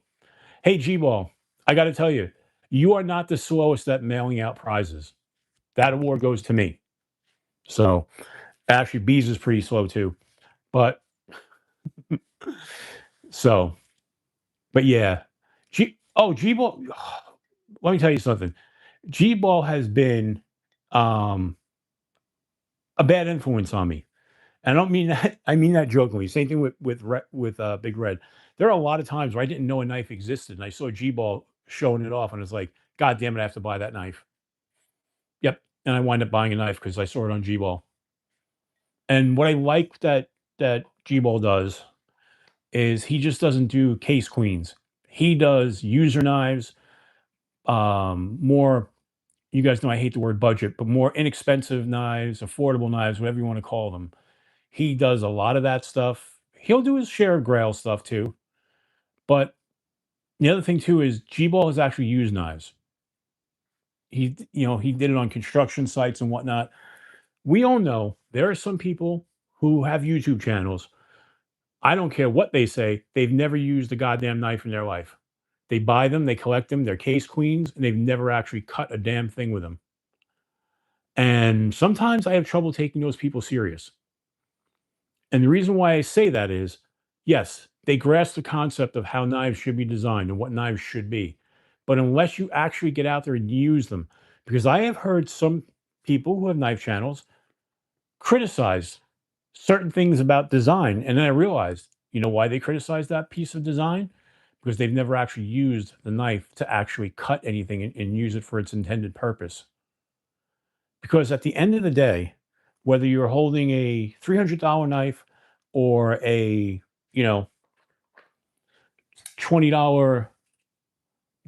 hey, G-Ball, I got to tell you, you are not the slowest at mailing out prizes. That award goes to me. So actually, Bees is pretty slow too. But so, but yeah, G-Ball. Let me tell you something. G-Ball has been um, a bad influence on me. And I don't mean that. I mean that jokingly. Same thing with Big Red. There are a lot of times where I didn't know a knife existed, and I saw G-Ball showing it off, and it's like, God damn it, I have to buy that knife. Yep, and I wind up buying a knife because I saw it on G-Ball. And what I like that G-Ball does is he just doesn't do case queens. He does user knives, more, you guys know I hate the word budget, but more inexpensive knives, affordable knives, whatever you want to call them. He does a lot of that stuff. He'll do his share of Grail stuff too. But the other thing too is G-Ball has actually used knives. He did it on construction sites and whatnot. We all know there are some people who have YouTube channels. I don't care what they say, they've never used a goddamn knife in their life. They buy them, they collect them, they're case queens, and they've never actually cut a damn thing with them. And sometimes I have trouble taking those people serious. And the reason why I say that is, yes, they grasp the concept of how knives should be designed and what knives should be. But unless you actually get out there and use them, because I have heard some people who have knife channels criticize certain things about design. And then I realized, you know why they criticize that piece of design? Because they've never actually used the knife to actually cut anything and use it for its intended purpose. Because at the end of the day, whether you're holding a $300 knife or a, you know, $20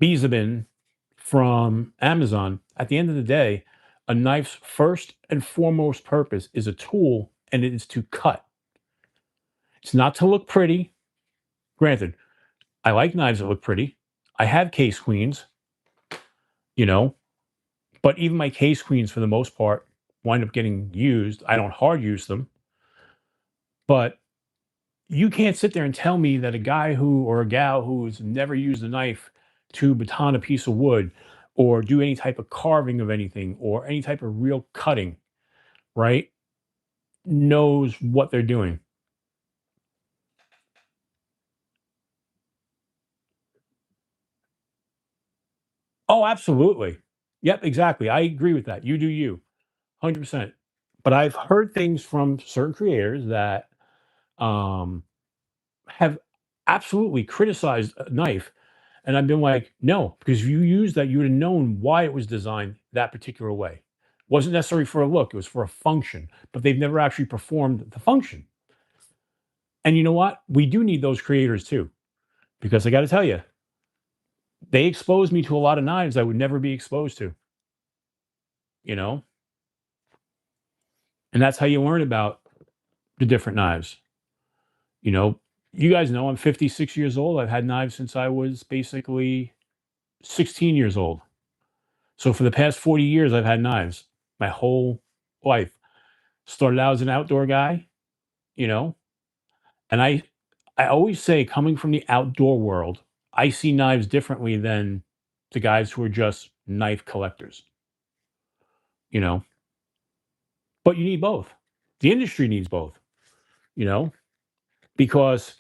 Bizabin from Amazon, at the end of the day, a knife's first and foremost purpose is a tool, and it is to cut. It's not to look pretty. Granted, I like knives that look pretty. I have case queens, you know, but even my case queens, for the most part, wind up getting used. I don't hard use them, but you can't sit there and tell me that a guy who or a gal who's never used a knife to baton a piece of wood or do any type of carving of anything or any type of real cutting, right, knows what they're doing. Oh, absolutely. Yep, exactly. I agree with that. You do you, 100%. But I've heard things from certain creators that um, have absolutely criticized a knife, and I've been like, no, because if you used that, you would have known why it was designed that particular way. Wasn't necessary for a look; it was for a function. But they've never actually performed the function. And you know what? We do need those creators too, because I got to tell you, they exposed me to a lot of knives I would never be exposed to. You know, and that's how you learn about the different knives. You know, you guys know I'm 56 years old. I've had knives since I was basically 16 years old. So for the past 40 years, I've had knives my whole life. Started out as an outdoor guy, you know, and I always say coming from the outdoor world, I see knives differently than the guys who are just knife collectors, you know. But you need both. The industry needs both, you know, because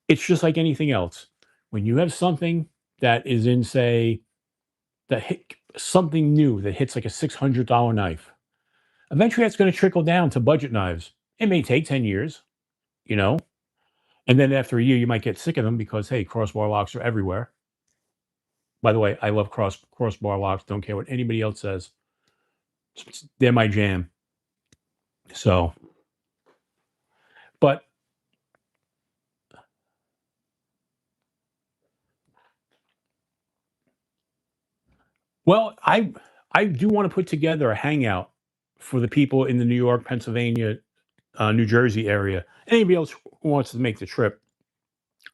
it's just like anything else. When you have something that is in, say, that hit something new that hits like a $600 knife, eventually that's going to trickle down to budget knives. It may take 10 years, you know, and then after a year, you might get sick of them because, hey, crossbar locks are everywhere. By the way, I love crossbar locks. Don't care what anybody else says. They're my jam. So, but well, I do want to put together a hangout for the people in the New York, Pennsylvania, New Jersey area. Anybody else who wants to make the trip,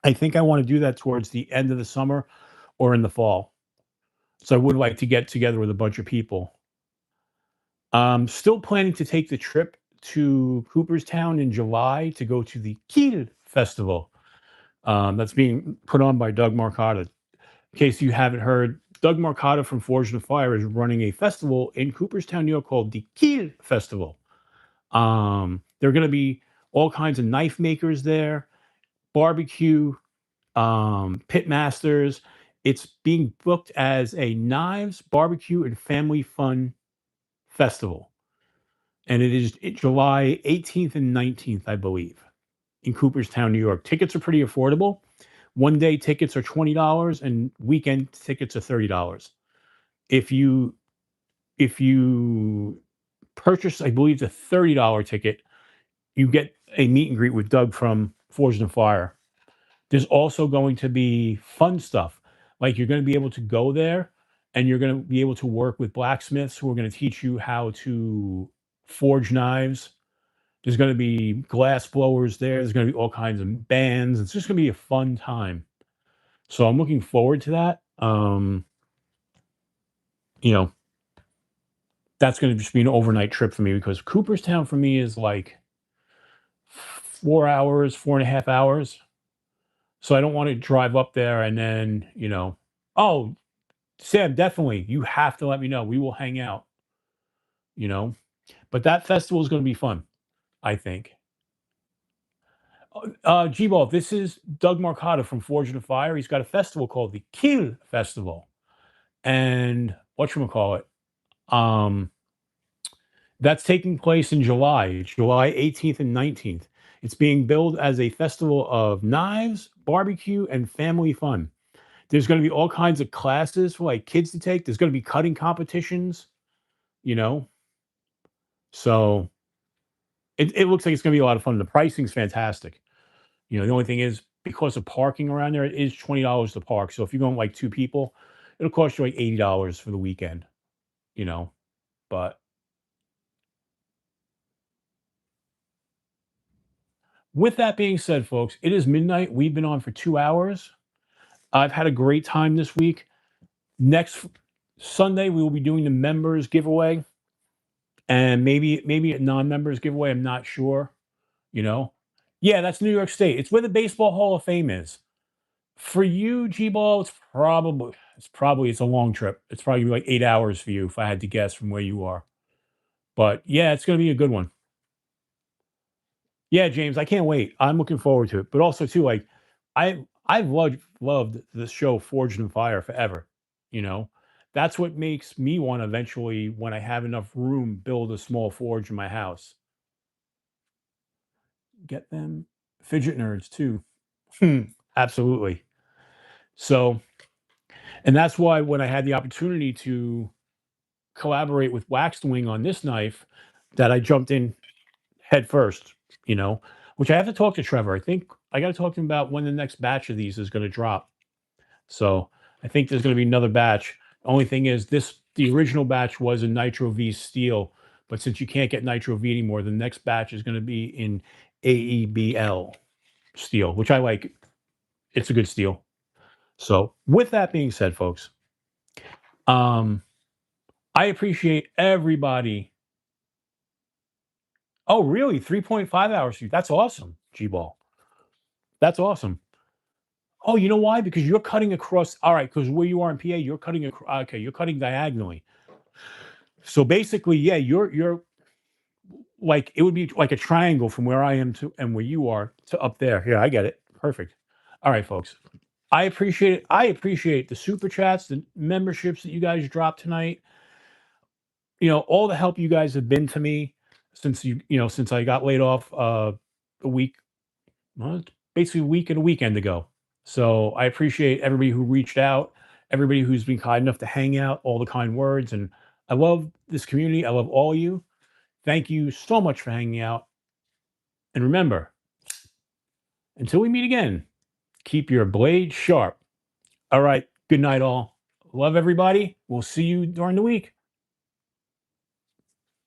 I think I want to do that towards the end of the summer or in the fall. So I would like to get together with a bunch of people. Still planning to take the trip to Cooperstown in July to go to the Kiel Festival. That's being put on by Doug Marcotta. In case you haven't heard, Doug Marcotta from Forged in Fire is running a festival in Cooperstown, New York called the Kiel Festival. There are going to be all kinds of knife makers there, barbecue, pit masters. It's being booked as a knives, barbecue, and family fun festival. And it is July 18th and 19th, I believe, in Cooperstown, New York. Tickets are pretty affordable. One day tickets are $20 and weekend tickets are $30. If you if you purchase, I believe, the $30 ticket, you get a meet and greet with Doug from Forged and Fire. There's also going to be fun stuff. Like you're going to be able to go there and you're going to be able to work with blacksmiths who are going to teach you how to forge knives. There's going to be glass blowers there. There's going to be all kinds of bands. It's just going to be a fun time. So I'm looking forward to that. You know, that's going to just be an overnight trip for me because Cooperstown for me is like 4 hours, 4.5 hours. So I don't want to drive up there and then, oh, Sam, definitely, you have to let me know. We will hang out, you know. But that festival is going to be fun, I think. G-Ball, this is Doug Marcotta from Forge and Fire. He's got a festival called the Kill Festival. And whatchamacallit? Um, that's taking place in July, July 18th and 19th. It's being billed as a festival of knives, barbecue, and family fun. There's going to be all kinds of classes for like kids to take. There's going to be cutting competitions, you know. So it looks like it's going to be a lot of fun. The pricing's fantastic. The only thing is because of parking around there, it is $20 to park. So if you're going like two people, it'll cost you like $80 for the weekend, you know. But with that being said, folks, it is midnight. We've been on for 2 hours. I've had a great time this week. Next Sunday, we will be doing the members giveaway and maybe a non-members giveaway. I'm not sure, you know. Yeah, that's New York State. It's where the Baseball Hall of Fame is. For you, G-Ball, it's a long trip. It's probably like 8 hours for you if I had to guess from where you are. But yeah, it's gonna be a good one. Yeah, James, I can't wait. I'm looking forward to it. But also too, like I've loved the show Forged in Fire forever, you know. That's what makes me want to eventually, when I have enough room, build a small forge in my house. Get them fidget nerds too. Absolutely. So, and that's why when I had the opportunity to collaborate with Waxed Wing on this knife, that I jumped in head first, you know, which I have to talk to Trevor. I think I got to talk to him about when the next batch of these is going to drop. So I think there's going to be another batch. Only thing is, the original batch was in Nitro V steel, but since you can't get Nitro V anymore, the next batch is going to be in AEBL steel, which I like. It's a good steel. So with that being said, folks, I appreciate everybody. Oh, really? 3.5 hours. That's awesome, G-Ball. That's awesome. Oh, you know why? Because you're cutting across. All right, because where you are in PA, you're cutting across. Okay, you're cutting diagonally. So basically, yeah, you're like, it would be like a triangle from where I am to and where you are to up there. Yeah, I get it. Perfect. All right, folks. I appreciate it. I appreciate the super chats, the memberships that you guys dropped tonight. You know, all the help you guys have been to me since since I got laid off a week, well, it's basically a week and a weekend ago. So I appreciate everybody who reached out, everybody who's been kind enough to hang out, all the kind words, and I love this community. I love all of you. Thank you so much for hanging out. And remember, until we meet again, keep your blade sharp. All right. Good night, all. Love everybody. We'll see you during the week.